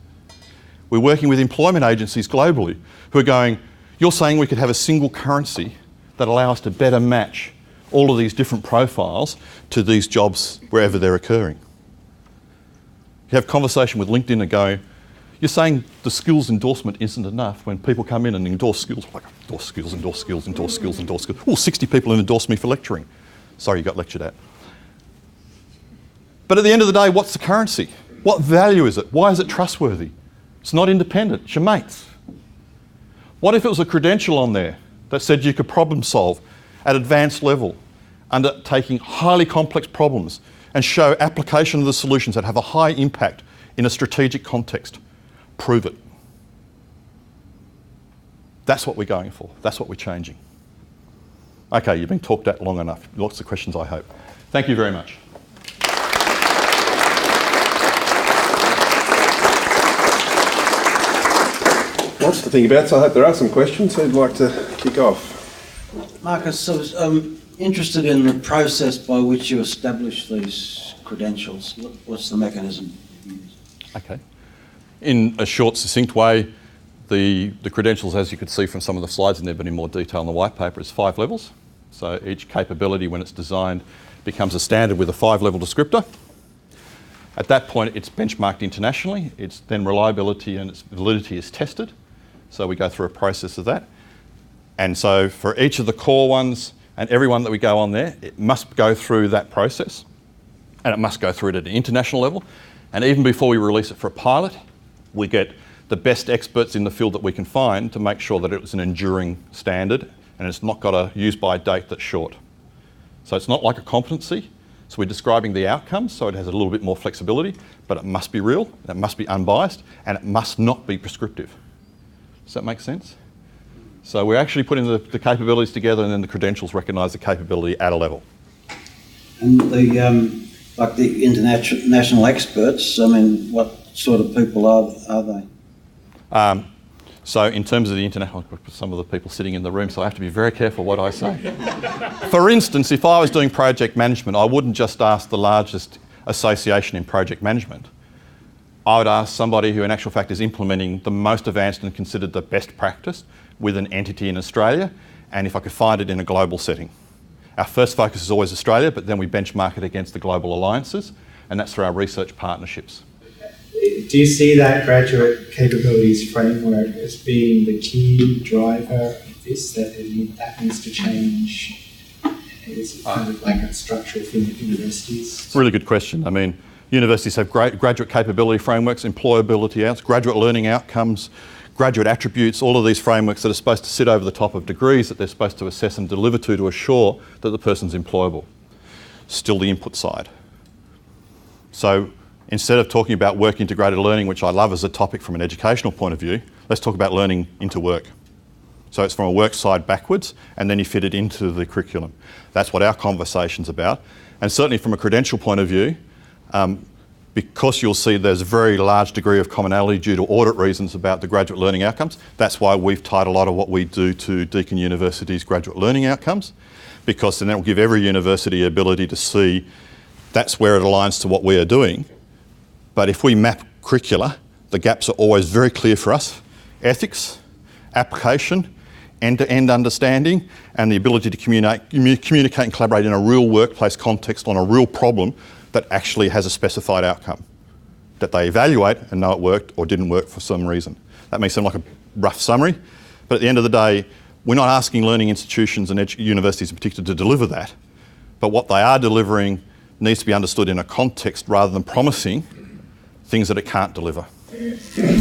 We're working with employment agencies globally who are going, you're saying we could have a single currency that allows us to better match all of these different profiles to these jobs wherever they're occurring. You have a conversation with LinkedIn and go, you're saying the skills endorsement isn't enough when people come in and endorse skills. Like, endorse skills, endorse skills, endorse skills, endorse skills. Oh, 60 people have endorsed me for lecturing. Sorry, you got lectured at. But at the end of the day, what's the currency? What value is it? Why is it trustworthy? It's not independent, it's your mates. What if it was a credential on there that said you could problem solve at advanced level undertaking highly complex problems and show application of the solutions that have a high impact in a strategic context. Prove it. That's what we're going for. That's what we're changing. Okay, you've been talked at long enough. Lots of questions, I hope. Thank you very much. Lots to think about, so I hope there are some questions. Who'd like to kick off? Marcus, I was interested in the process by which you establish these credentials. What's the mechanism you use? Okay. In a short, succinct way, the credentials, as you could see from some of the slides in there, but in more detail in the white paper, is 5 levels. So each capability, when it's designed, becomes a standard with a 5-level descriptor. At that point, it's benchmarked internationally. Its then reliability and its validity is tested. So we go through a process of that. And so for each of the core ones and every one that we go on there, it must go through that process. And it must go through it at an international level. And even before we release it for a pilot, we get the best experts in the field that we can find to make sure that it's an enduring standard and it's not got a use-by date that's short. So it's not like a competency. So we're describing the outcomes, so it has a little bit more flexibility, but it must be real, it must be unbiased, and it must not be prescriptive. Does that make sense? So we're actually putting the capabilities together, and then the credentials recognise the capability at a level. And like the international experts, I mean, what sort of people are they? So in terms of the international, some of the people sitting in the room, so I have to be very careful what I say. For instance, if I was doing project management, I wouldn't just ask the largest association in project management. I would ask somebody who in actual fact is implementing the most advanced and considered the best practice with an entity in Australia, and if I could find it in a global setting. Our first focus is always Australia, but then we benchmark it against the global alliances, and that's through our research partnerships. Do you see that graduate capabilities framework as being the key driver of this, that needs to change? Is it kind of like a structural thing at universities? It's a really good question. I mean, universities have great graduate capability frameworks, employability outs, graduate learning outcomes, graduate attributes, all of these frameworks that are supposed to sit over the top of degrees that they're supposed to assess and deliver to assure that the person's employable. Still the input side. So instead of talking about work integrated learning, which I love as a topic from an educational point of view, let's talk about learning into work. So it's from a work side backwards, and then you fit it into the curriculum. That's what our conversation's about. And certainly from a credential point of view, because you'll see there's a very large degree of commonality due to audit reasons about the graduate learning outcomes, that's why we've tied a lot of what we do to Deakin University's graduate learning outcomes, because then that will give every university the ability to see that's where it aligns to what we are doing. But if we map curricula, the gaps are always very clear for us. Ethics, application, end-to-end understanding, and the ability to communicate and collaborate in a real workplace context on a real problem that actually has a specified outcome, that they evaluate and know it worked or didn't work for some reason. That may sound like a rough summary, but at the end of the day, we're not asking learning institutions and universities in particular to deliver that, but what they are delivering needs to be understood in a context rather than promising things that it can't deliver.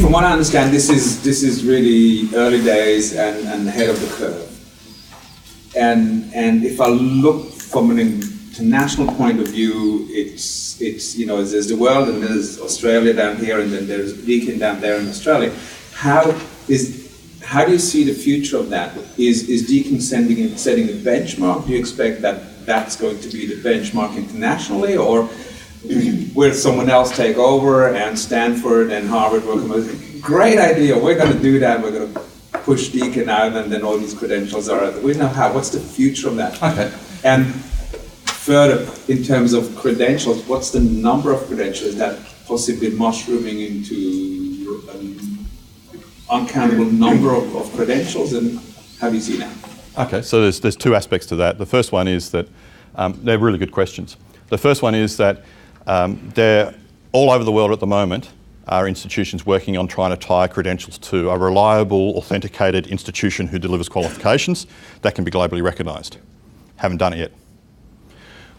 From what I understand, this is really early days and ahead of the curve. And if I look from an international point of view, it's there's the world and there's Australia down here and then there's Deakin down there in Australia. How do you see the future of that? Is Deakin setting a benchmark? Do you expect that that's going to be the benchmark internationally, or will someone else take over and Stanford and Harvard will come with, great idea, we're going to do that, we're going to push Deakin out and then all these credentials are out. We know how, what's the future of that? Okay. And further, in terms of credentials, what's the number of credentials that possibly mushrooming into an uncountable number of credentials, and how do you see that? Okay, so there's two aspects to that. The first one is that they're really good questions. The first one is that there, all over the world at the moment, are institutions working on trying to tie credentials to a reliable, authenticated institution who delivers qualifications that can be globally recognised. Haven't done it yet.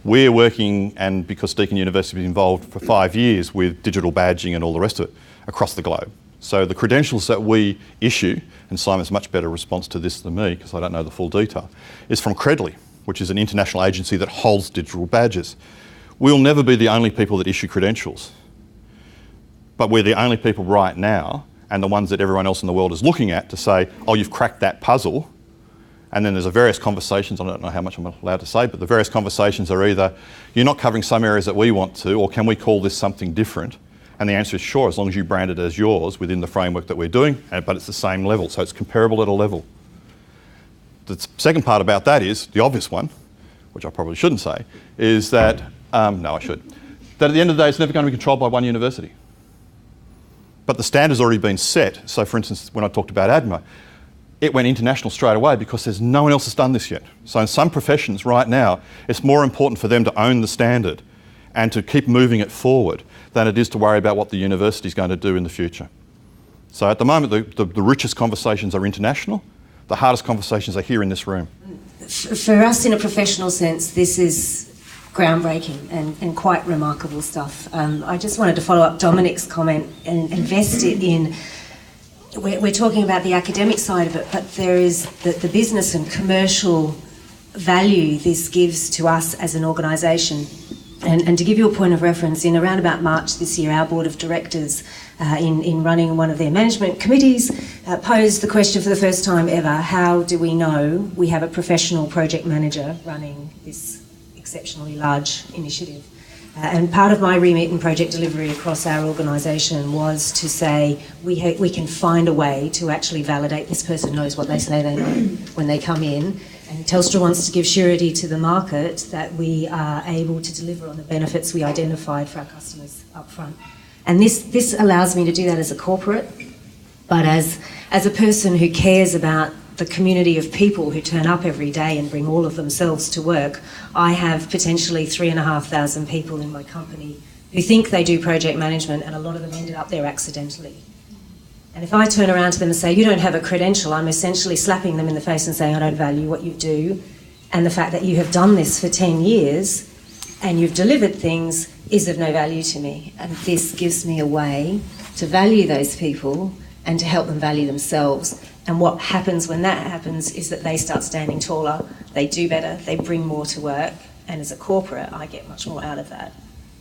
We're working, and because Deakin University has been involved for 5 years with digital badging and all the rest of it across the globe. So the credentials that we issue, and Simon's much better response to this than me because I don't know the full detail, is from Credential. which is an international agency that holds digital badges. We'll never be the only people that issue credentials, but we're the only people right now, and the ones that everyone else in the world is looking at, to say, oh, you've cracked that puzzle. And then there's a various conversations, I don't know how much I'm allowed to say, but the various conversations are either, you're not covering some areas that we want to, or can we call this something different? And the answer is sure, as long as you brand it as yours within the framework that we're doing, but it's the same level, so it's comparable at a level. The second part about that is, the obvious one, which I probably shouldn't say, is that, no I should, that at the end of the day it's never going to be controlled by one university. But the standard's already been set. So for instance, when I talked about ADMA, it went international straight away because there's no one else has done this yet. So in some professions right now, it's more important for them to own the standard and to keep moving it forward than it is to worry about what the university's going to do in the future. So at the moment, the richest conversations are international. The hardest conversations are here in this room. For us, in a professional sense, this is groundbreaking and quite remarkable stuff. I just wanted to follow up Dominic's comment and invest it in. We're talking about the academic side of it, but there is the business and commercial value this gives to us as an organisation. And to give you a point of reference, in around about March this year, our board of directors, in running one of their management committees, posed the question for the first time ever, how do we know we have a professional project manager running this exceptionally large initiative? And part of my remit in project delivery across our organisation was to say we can find a way to actually validate this person knows what they say they know when they come in. And Telstra wants to give surety to the market that we are able to deliver on the benefits we identified for our customers up front. And this allows me to do that as a corporate, but as a person who cares about the community of people who turn up every day and bring all of themselves to work. I have potentially 3,500 people in my company who think they do project management, and a lot of them ended up there accidentally. And if I turn around to them and say, you don't have a credential, I'm essentially slapping them in the face and saying, I don't value what you do. And the fact that you have done this for 10 years and you've delivered things is of no value to me. And this gives me a way to value those people and to help them value themselves. And what happens when that happens is that they start standing taller, they do better, they bring more to work, and as a corporate, I get much more out of that.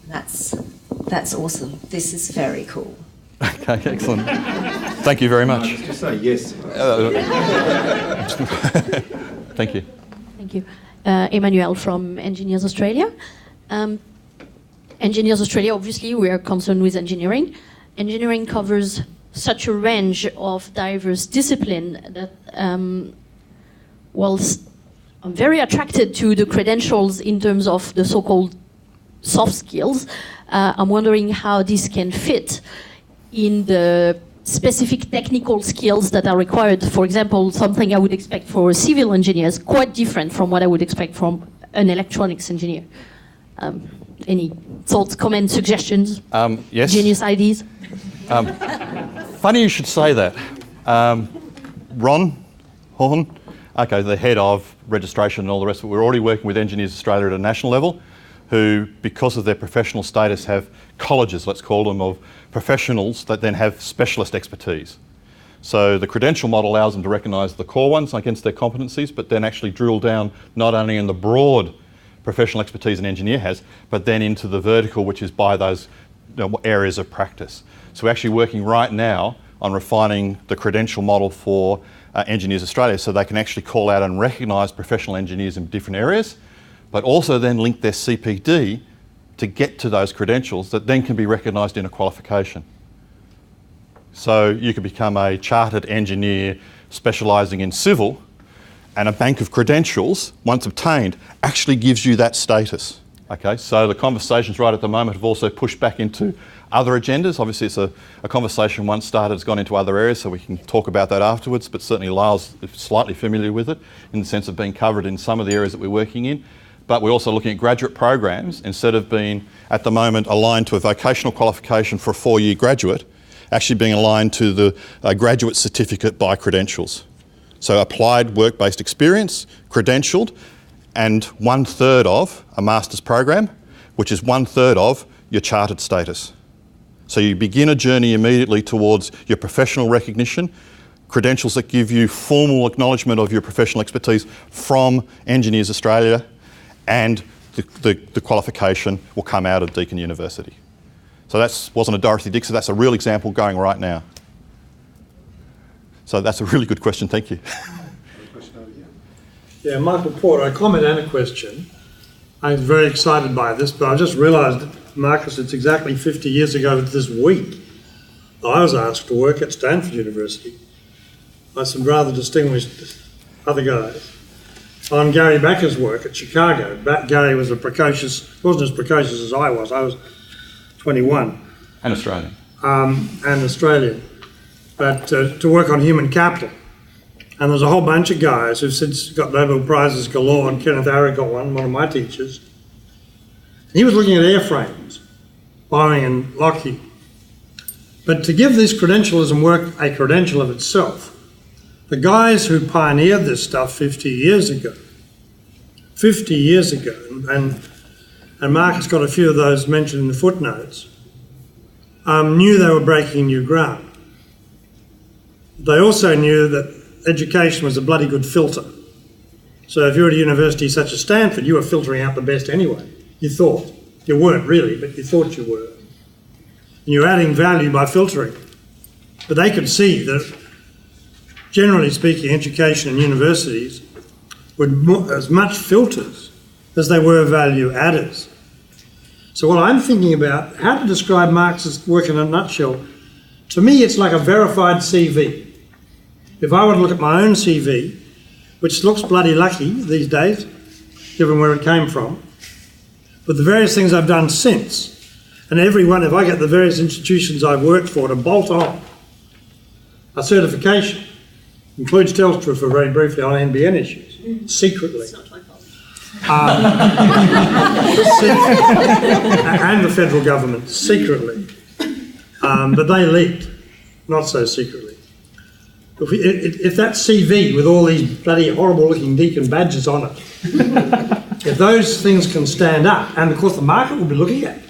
And that's awesome. This is very cool. Okay, excellent. Thank you very much. Just say yes. Thank you. Thank you. Emmanuel from Engineers Australia. Engineers Australia, obviously, we are concerned with engineering. Engineering covers such a range of diverse discipline that, whilst I'm very attracted to the credentials in terms of the so-called soft skills, I'm wondering how this can fit in the specific technical skills that are required. For example, something I would expect for a civil engineer is quite different from what I would expect from an electronics engineer. Any thoughts, comments, suggestions? Yes. Genius ideas? Funny you should say that. Ron Horn, okay, the head of registration and all the rest of it, we're already working with Engineers Australia at a national level, who, because of their professional status, have colleges, let's call them, of professionals that then have specialist expertise. So the credential model allows them to recognise the core ones against their competencies, but then actually drill down not only in the broad professional expertise an engineer has, but then into the vertical, which is by those areas of practice. So we're actually working right now on refining the credential model for Engineers Australia, so they can actually call out and recognise professional engineers in different areas, but also then link their CPD to get to those credentials that then can be recognised in a qualification. So you could become a chartered engineer specialising in civil, and a bank of credentials, once obtained, actually gives you that status. Okay, so the conversations right at the moment have also pushed back into other agendas. Obviously it's a conversation once started, it's gone into other areas, so we can talk about that afterwards, but certainly Lyle's slightly familiar with it in the sense of being covered in some of the areas that we're working in. But we're also looking at graduate programs, instead of being at the moment aligned to a vocational qualification for a 4-year graduate, actually being aligned to the graduate certificate by credentials. So applied work-based experience, credentialed, and 1/3 of a master's program, which is 1/3 of your chartered status. So you begin a journey immediately towards your professional recognition, credentials that give you formal acknowledgement of your professional expertise from Engineers Australia, and the qualification will come out of Deakin University. So that wasn't a Dorothy Dixon, that's a real example going right now. So that's a really good question, thank you. Yeah, Michael Porter, a comment and a question. I was very excited by this, but I just realised, Marcus, it's exactly 50 years ago this week I was asked to work at Stanford University by some rather distinguished other guys on Gary Backer's work at Chicago. Gary was wasn't as precocious as I was 21. And Australian. And Australian. But to work on human capital. And there's a whole bunch of guys who've since got Nobel Prizes galore, and Kenneth Arrow got one of my teachers. He was looking at airframes, Boeing and Lockheed. But to give this credentialism work a credential of itself, the guys who pioneered this stuff 50 years ago, and Marcus got a few of those mentioned in the footnotes, knew they were breaking new ground. They also knew that education was a bloody good filter. So if you're at a university such as Stanford, you were filtering out the best anyway. You thought. You weren't really, but you thought you were. And you're adding value by filtering. But they could see that, generally speaking, education and universities were as much filters as they were value adders. So what I'm thinking about, how to describe Marx's work in a nutshell, to me it's like a verified CV. If I were to look at my own CV, which looks bloody lucky these days, given where it came from, but the various things I've done since, and every one, if I get the various institutions I've worked for to bolt on a certification, includes Telstra for very briefly on NBN issues, secretly. It's not my fault. And the federal government, secretly. But they leaked, not so secretly. If that CV with all these bloody horrible looking Deakin badges on it, if those things can stand up, and of course the market will be looking at it.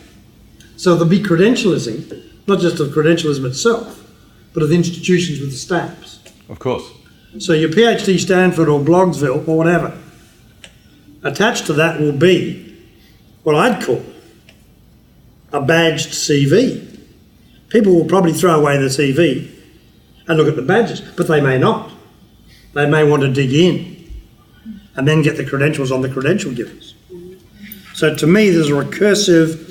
So there'll be credentialism, not just of credentialism itself, but of the institutions with the stamps. Of course. So your PhD Stanford or Blogsville or whatever, attached to that will be what I'd call a badged CV. People will probably throw away the CV and look at the badges, but they may not. They may want to dig in and then get the credentials on the credential givers. So to me, there's a recursive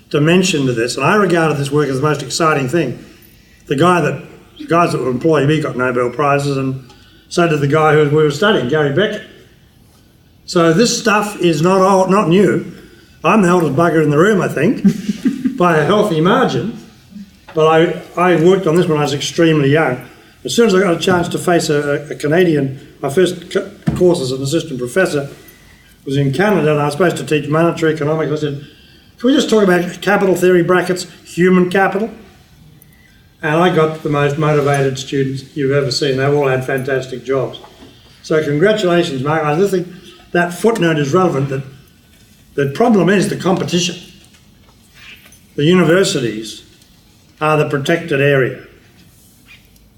dimension to this, and I regarded this work as the most exciting thing. The guys that were employing me got Nobel Prizes, and so did the guy who we were studying, Gary Becker. So this stuff is not new. I'm the oldest bugger in the room, I think, by a healthy margin. But I worked on this when I was extremely young. As soon as I got a chance to face a Canadian, my first course as an assistant professor was in Canada, and I was supposed to teach monetary economics. I said, can we just talk about capital theory brackets, human capital? And I got the most motivated students you've ever seen. They've all had fantastic jobs. So congratulations, Mark. I just think that footnote is relevant, that the problem is the competition. The universities are the protected area.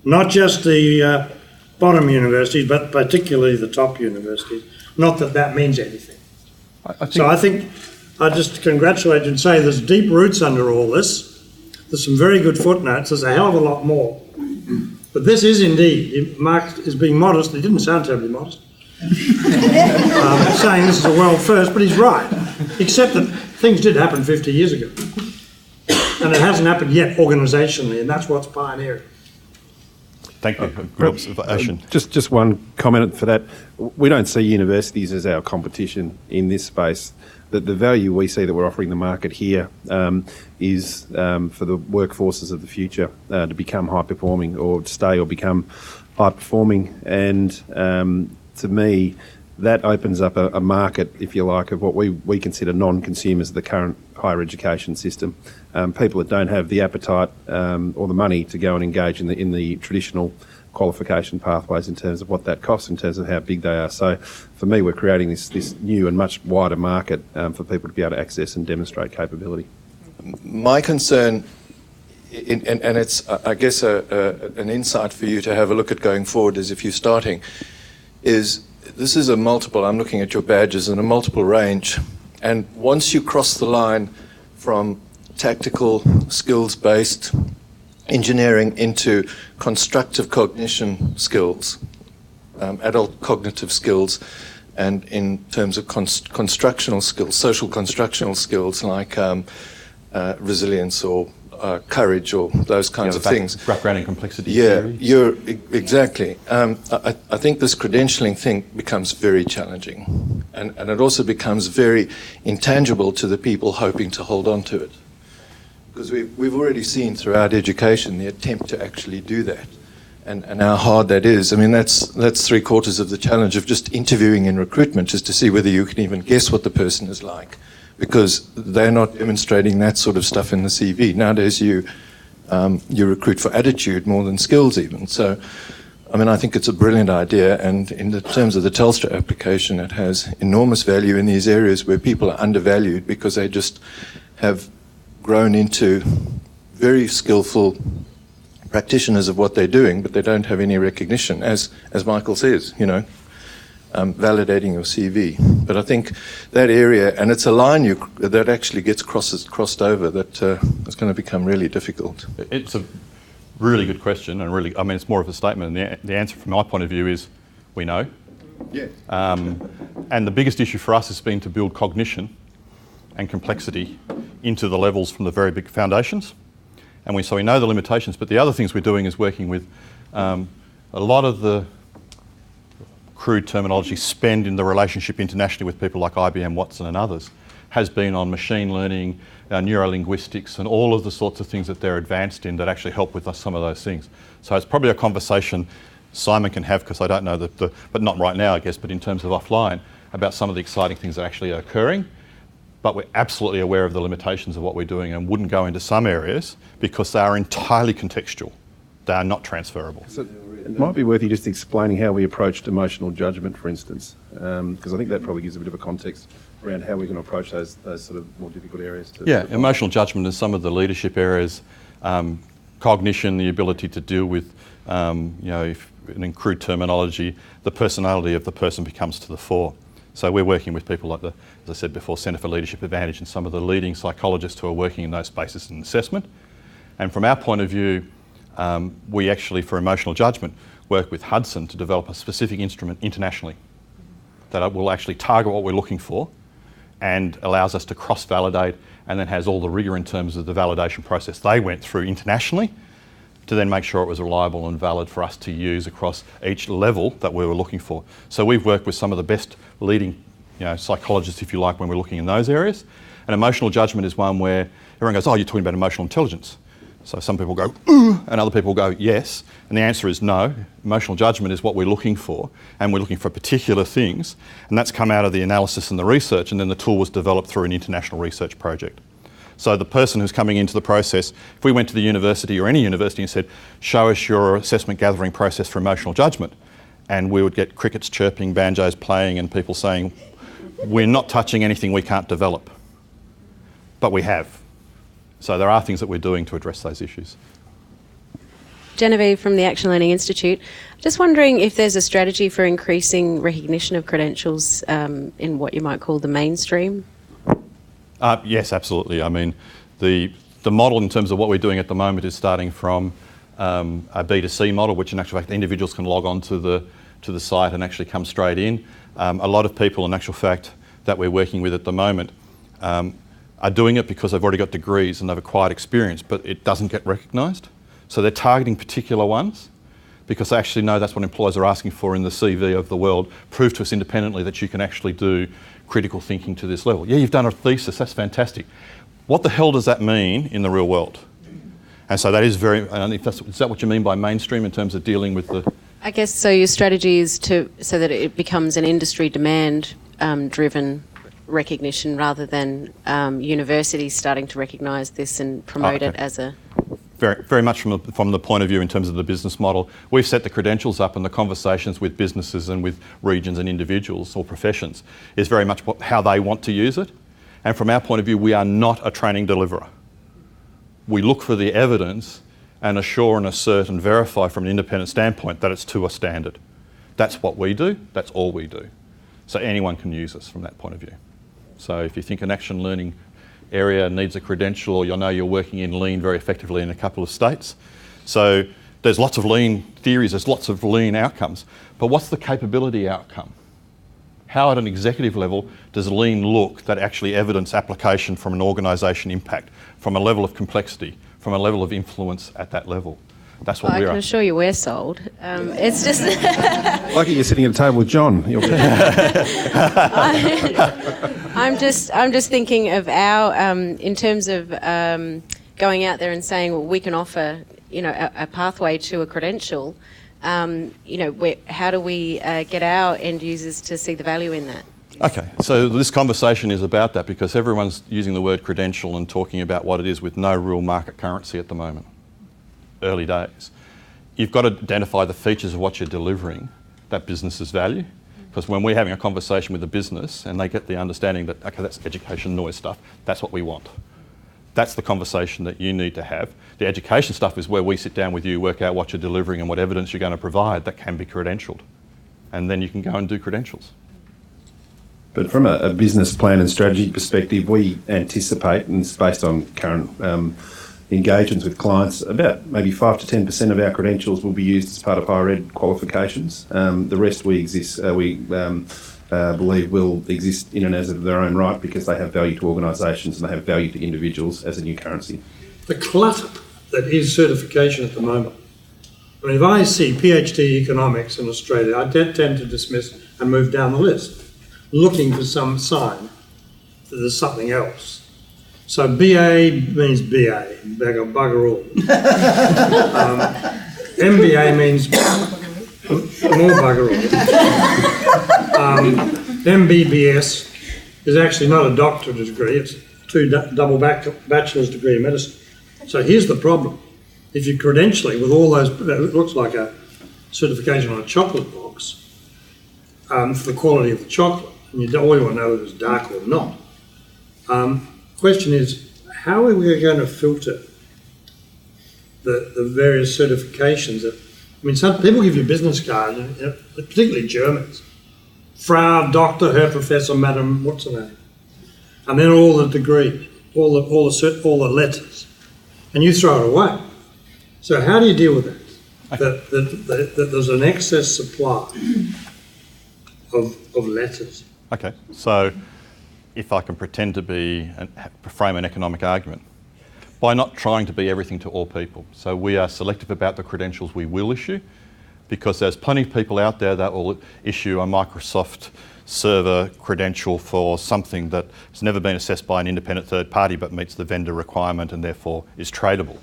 Not just the bottom universities, but particularly the top universities. Not that that means anything. I think I just congratulate you and say there's deep roots under all this. There's some very good footnotes. There's a hell of a lot more. But this is indeed, Mark is being modest. He didn't sound terribly modest. Saying this is a world first, but he's right. Except that things did happen 50 years ago. And it hasn't happened yet organisationally, and that's what's pioneering. Thank you. Good observation. Just one comment for that. We don't see universities as our competition in this space. The value we see that we're offering the market here is for the workforces of the future to become high performing, or stay or become high performing. And to me, that opens up a market, if you like, of what we consider non-consumers of the current higher education system. People that don't have the appetite or the money to go and engage in the traditional qualification pathways in terms of what that costs, in terms of how big they are. So for me, we're creating this new and much wider market for people to be able to access and demonstrate capability. My concern and it's, I guess, an insight for you to have a look at going forward as if you're starting, is this is a multiple, I'm looking at your badges, and a multiple range. And once you cross the line from tactical, skills-based engineering into constructive cognition skills, adult cognitive skills, and in terms of constructional skills, social constructional skills like resilience or courage or those kinds of things. Background and complexity Yeah, theory. exactly. I think this credentialing thing becomes very challenging, and it also becomes very intangible to the people hoping to hold on to it. Because we've already seen throughout education the attempt to actually do that, and how hard that is. I mean, that's 3/4 of the challenge of just interviewing in recruitment, is to see whether you can even guess what the person is like, because they're not demonstrating that sort of stuff in the CV. Nowadays, you recruit for attitude more than skills even. So, I mean, I think it's a brilliant idea, and in the terms of the Telstra application, it has enormous value in these areas where people are undervalued because they just have grown into very skillful practitioners of what they're doing, but they don't have any recognition, as Michael says, validating your CV. But I think that area, and it's a line that actually gets crossed over, that is going to become really difficult. It's a really good question, and really, I mean, it's more of a statement, and the answer from my point of view is we know. Yeah. And the biggest issue for us has been to build cognition and complexity into the levels from the very big foundations. And so we know the limitations, but the other things we're doing is working with a lot of the crude terminology spend in the relationship internationally with people like IBM, Watson and others has been on machine learning, neurolinguistics, and all of the sorts of things that they're advanced in that actually help with us, some of those things. So it's probably a conversation Simon can have, because I don't know but not right now, I guess, but in terms of offline, about some of the exciting things that actually are occurring. But we're absolutely aware of the limitations of what we're doing and wouldn't go into some areas because they are entirely contextual. They are not transferable. So it might be worth you just explaining how we approached emotional judgment, for instance, because I think that probably gives a bit of a context around how we're going to approach those sort of more difficult areas. Emotional judgment is some of the leadership areas, cognition, the ability to deal with, if, in crude terminology, the personality of the person becomes to the fore. So we're working with people like as I said before, Centre for Leadership Advantage, and some of the leading psychologists who are working in those spaces in assessment. And from our point of view, we actually, for emotional judgment, work with Hudson to develop a specific instrument internationally that will actually target what we're looking for and allows us to cross-validate, and then has all the rigour in terms of the validation process they went through internationally to then make sure it was reliable and valid for us to use across each level that we were looking for. So we've worked with some of the best leading psychologists, if you like, when we're looking in those areas. And emotional judgment is one where everyone goes, oh, you're talking about emotional intelligence. So some people go, ooh, and other people go, yes. And the answer is no. Emotional judgment is what we're looking for, and we're looking for particular things. And that's come out of the analysis and the research, and then the tool was developed through an international research project. So the person who's coming into the process, if we went to the university or any university and said, show us your assessment gathering process for emotional judgment, and we would get crickets chirping, banjos playing, and people saying, we're not touching anything we can't develop. But we have. So there are things that we're doing to address those issues. Genevieve from the Action Learning Institute. Just wondering if there's a strategy for increasing recognition of credentials in what you might call the mainstream? Yes, absolutely. I mean, the model in terms of what we're doing at the moment is starting from a B2C model, which in actual fact individuals can log on to the site and actually come straight in. A lot of people in actual fact that we're working with at the moment are doing it because they've already got degrees and they've acquired experience, but it doesn't get recognised. So they're targeting particular ones because they actually know that's what employers are asking for in the CV of the world. Prove to us independently that you can actually do critical thinking to this level. Yeah, you've done a thesis, that's fantastic. What the hell does that mean in the real world? And so that is very, and if is that what you mean by mainstream in terms of dealing with the... I guess so your strategy is so that it becomes an industry demand driven recognition rather than universities starting to recognise this and promote it as a... Very, very much from the point of view in terms of the business model. We've set the credentials up, and the conversations with businesses and with regions and individuals or professions is very much how they want to use it. And from our point of view, we are not a training deliverer. We look for the evidence and assure and assert and verify from an independent standpoint that it's to a standard. That's what we do, that's all we do. So anyone can use us from that point of view. So if you think an action learning area needs a credential, or you know you're working in lean very effectively in a couple of states. So there's lots of lean theories, there's lots of lean outcomes, but what's the capability outcome? How at an executive level does lean look that actually evidence application from an organisation impact, from a level of complexity, from a level of influence at that level? That's what I we're can assure you we're sold. It's just... Lucky you're sitting at a table with John. I'm just thinking of our, in terms of going out there and saying, well, we can offer, a pathway to a credential. How do we get our end users to see the value in that? Okay, so this conversation is about that because everyone's using the word credential and talking about what it is with no real market currency at the moment. Early days. You've got to identify the features of what you're delivering that businesses value, because when we're having a conversation with a business and they get the understanding that, okay, that's education noise stuff, that's what we want. That's the conversation that you need to have. The education stuff is where we sit down with you, work out what you're delivering and what evidence you're going to provide that can be credentialed. And then you can go and do credentials. But from a business plan and strategy perspective, we anticipate, and it's based on current engagements with clients, about maybe 5 to 10% of our credentials will be used as part of higher ed qualifications. The rest we believe will exist in and as of their own right because they have value to organisations and they have value to individuals as a new currency. The clutter that is certification at the moment. I mean, if I see PhD economics in Australia, I tend to dismiss and move down the list, looking for some sign that there's something else. So BA means BA, bugger all. MBA means more bugger all. MBBS is actually not a doctorate degree, it's two double bachelor's degree in medicine. So here's the problem. If you're credentialing with all those, it looks like a certification on a chocolate box for the quality of the chocolate, and all you want to know is dark or not. Question is, how are we going to filter the various certifications that, some people give you business cards, particularly Germans. Frau, Doctor, Herr Professor, Madam, what's her name? And then all the degrees, all the letters. And you throw it away. So how do you deal with that? That there's an excess supply of letters. Okay, so if I can pretend to frame an economic argument, by not trying to be everything to all people. So we are selective about the credentials we will issue, because there's plenty of people out there that will issue a Microsoft server credential for something that has never been assessed by an independent third party but meets the vendor requirement and therefore is tradable.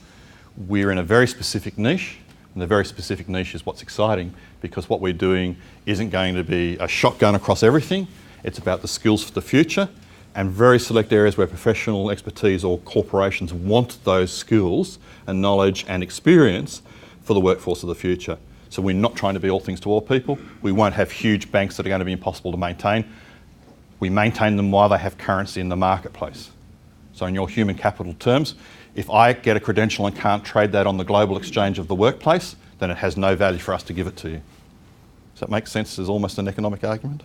We're in a very specific niche, and the very specific niche is what's exciting, because what we're doing isn't going to be a shotgun across everything. It's about the skills for the future, and very select areas where professional expertise or corporations want those skills and knowledge and experience for the workforce of the future. So we're not trying to be all things to all people. We won't have huge banks that are going to be impossible to maintain. We maintain them while they have currency in the marketplace. So in your human capital terms, if I get a credential and can't trade that on the global exchange of the workplace, then it has no value for us to give it to you. Does that make sense as almost an economic argument?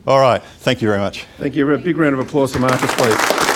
All right, thank you very much. Thank you. A big round of applause for Marcus, please.